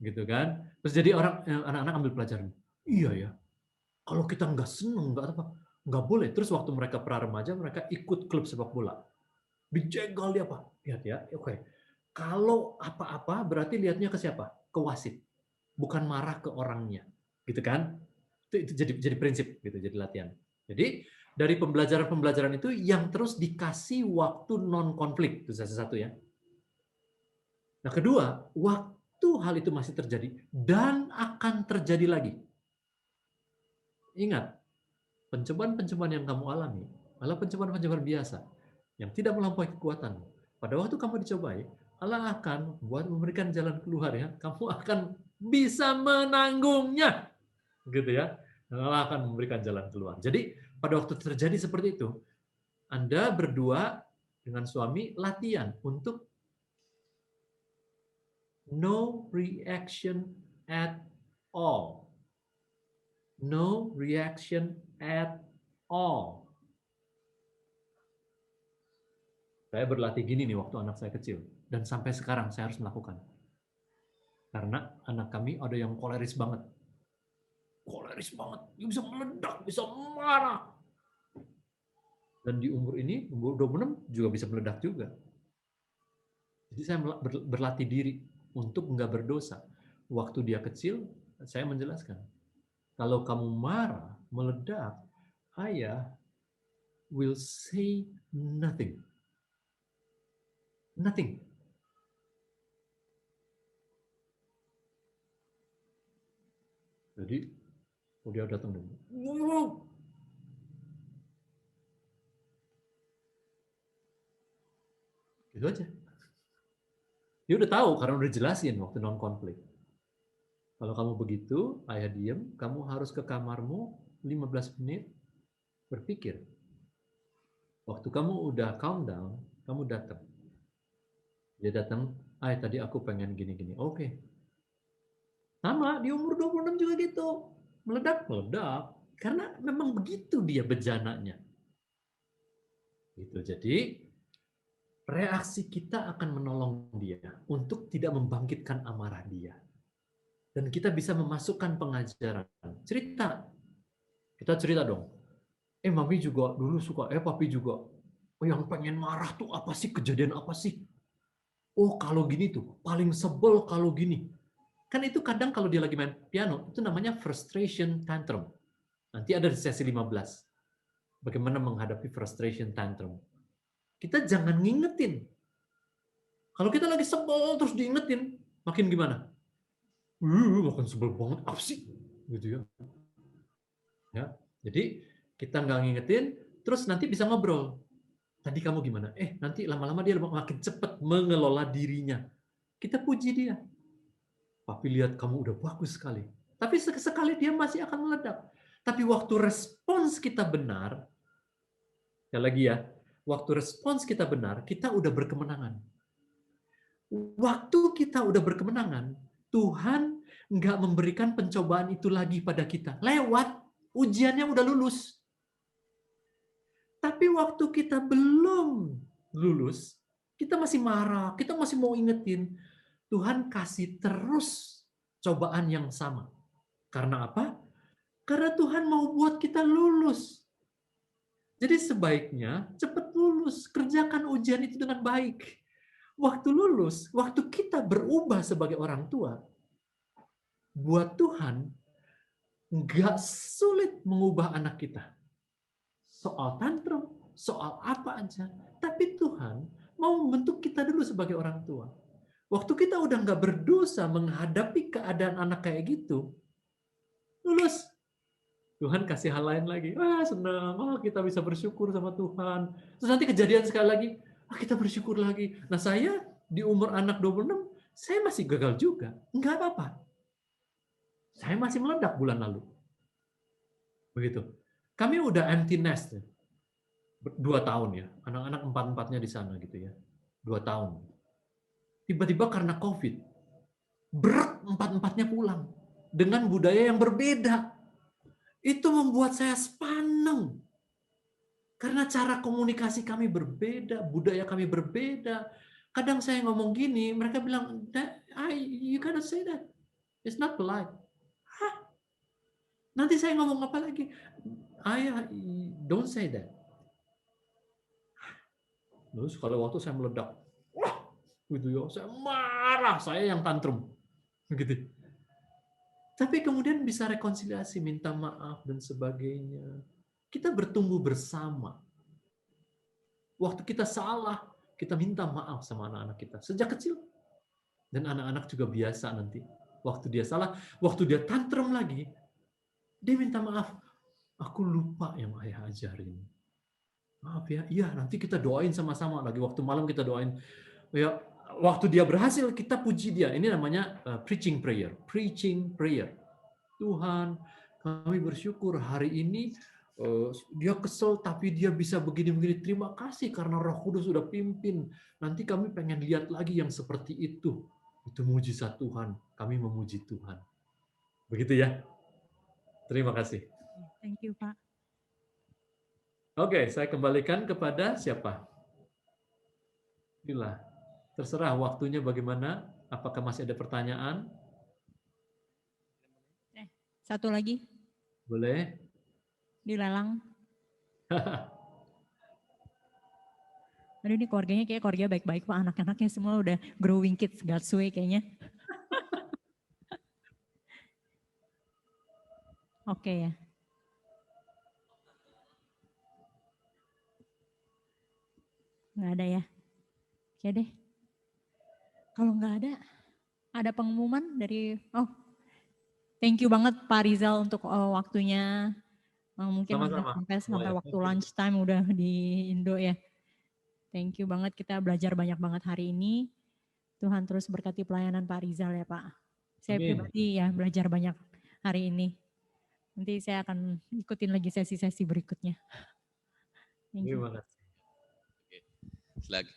gitu kan. Terus jadi anak-anak ambil pelajaran. Iya ya. Kalau kita nggak seneng, nggak boleh. Terus waktu mereka pra remaja, mereka ikut klub sepak bola. Dijegal dia apa? Lihat ya, oke. Kalau apa-apa berarti lihatnya ke siapa? Ke wasit. Bukan marah ke orangnya. Gitu kan? Itu jadi prinsip gitu, jadi latihan. Jadi dari pembelajaran itu yang terus dikasih waktu non konflik, itu salah satu ya. Nah, kedua, waktu hal itu masih terjadi dan akan terjadi lagi. Ingat, pencobaan-pencobaan yang kamu alami adalah pencobaan-pencobaan biasa yang tidak melampaui kekuatan. Pada waktu kamu dicobai, Allah akan memberikan jalan keluar ya. Kamu akan bisa menanggungnya. Gitu ya. Allah akan memberikan jalan keluar. Jadi pada waktu terjadi seperti itu, Anda berdua dengan suami latihan untuk no reaction at all. No reaction at all. Saya berlatih gini nih waktu anak saya kecil. Dan sampai sekarang saya harus melakukan. Karena anak kami ada yang koleris banget. Koleris banget. Dia bisa meledak, bisa marah. Dan di umur ini, umur 26 juga bisa meledak juga. Jadi saya berlatih diri untuk nggak berdosa. Waktu dia kecil, saya menjelaskan. Kalau kamu marah, meledak, ayah will say nothing. Nothing. Jadi, dia datang dulu. Gitu aja. Dia udah tahu karena udah jelasin waktu non-konflik. Kalau kamu begitu, ayah diem, kamu harus ke kamarmu 15 menit berpikir. Waktu kamu udah calm down, kamu datang. Dia datang, ayah tadi aku pengen gini-gini. Oke. Sama, di umur 26 juga gitu. Meledak. Karena memang begitu dia bejananya. Gitu. Jadi, reaksi kita akan menolong dia untuk tidak membangkitkan amarah dia. Dan kita bisa memasukkan pengajaran. Kita cerita dong. Mami juga dulu suka, papi juga. Oh, yang pengen marah tuh apa sih? Kejadian apa sih? Oh, kalau gini tuh, paling sebel kalau gini. Kan itu kadang kalau dia lagi main piano, itu namanya frustration tantrum. Nanti ada di sesi 15. Bagaimana menghadapi frustration tantrum. Kita jangan ngingetin. Kalau kita lagi sebel terus diingetin, makin gimana? Makin sebel banget, apa sih? Gitu ya. Ya. Jadi kita nggak ngingetin, terus nanti bisa ngobrol. Tadi kamu gimana? Nanti lama-lama dia makin cepat mengelola dirinya. Kita puji dia. Papi lihat kamu udah bagus sekali. Tapi sekali dia masih akan meledak. Tapi waktu respons kita benar, waktu respons kita benar, kita udah berkemenangan. Waktu kita udah berkemenangan, Tuhan nggak memberikan pencobaan itu lagi pada kita. Lewat, ujiannya udah lulus. Tapi waktu kita belum lulus, kita masih marah, kita masih mau ingetin, Tuhan kasih terus cobaan yang sama. Karena apa? Karena Tuhan mau buat kita lulus. Jadi sebaiknya cepat lulus, kerjakan ujian itu dengan baik. Waktu lulus, waktu kita berubah sebagai orang tua, buat Tuhan nggak sulit mengubah anak kita. Soal tantrum, soal apa aja. Tapi Tuhan mau membentuk kita dulu sebagai orang tua. Waktu kita udah nggak berdosa menghadapi keadaan anak kayak gitu, lulus. Tuhan kasih hal lain lagi. Senang. Kita bisa bersyukur sama Tuhan. Terus nanti kejadian sekali lagi, kita bersyukur lagi. Nah saya di umur anak 26, saya masih gagal juga. Enggak apa-apa. Saya masih meledak bulan lalu. Begitu. Kami udah empty nest. 2 tahun ya. Anak-anak 4-4-nya di sana gitu ya. 2 tahun. Tiba-tiba karena COVID, berat 4-4-nya pulang. Dengan budaya yang berbeda. Itu membuat saya sepaneng. Karena cara komunikasi kami berbeda, budaya kami berbeda. Kadang saya ngomong gini, mereka bilang, you gotta say that. It's not polite. Hah? Nanti saya ngomong apa lagi? Ayah, don't say that. Terus kalau waktu saya meledak, gitu ya, saya marah, saya yang tantrum. Gitu. Tapi kemudian bisa rekonsiliasi, minta maaf dan sebagainya. Kita bertumbuh bersama. Waktu kita salah, kita minta maaf sama anak-anak kita sejak kecil. Dan anak-anak juga biasa nanti. Waktu dia salah, waktu dia tantrum lagi, dia minta maaf. Aku lupa yang ayah ajarin. Maaf ya, iya nanti kita doain sama-sama lagi. Waktu malam kita doain. Ya, waktu dia berhasil, kita puji dia. Ini namanya preaching prayer. Preaching prayer. Tuhan, kami bersyukur hari ini dia kesel tapi dia bisa begini-begini. Terima kasih karena Roh Kudus sudah pimpin. Nanti kami pengen lihat lagi yang seperti itu. Itu mujizat Tuhan. Kami memuji Tuhan. Begitu ya. Terima kasih. Thank you, Pak. Oke, saya kembalikan kepada siapa? Inilah. Terserah waktunya bagaimana. Apakah masih ada pertanyaan? Satu lagi. Boleh. Dilelang. Aduh, ini keluarganya kayak keluarga baik-baik Pak. Anak-anaknya semua udah growing kids, God's way kayaknya. Oke ya. Nggak ada ya. Oke deh. Kalau nggak ada pengumuman dari, thank you banget Pak Rizal untuk waktunya. Mungkin Sama-sama. sampai waktu lunch time udah di Indo ya. Thank you banget, kita belajar banyak banget hari ini. Tuhan terus berkati pelayanan Pak Rizal ya Pak. Saya pribadi ya belajar banyak hari ini. Nanti saya akan ikutin lagi sesi-sesi berikutnya. Thank you. Terima kasih. Oke.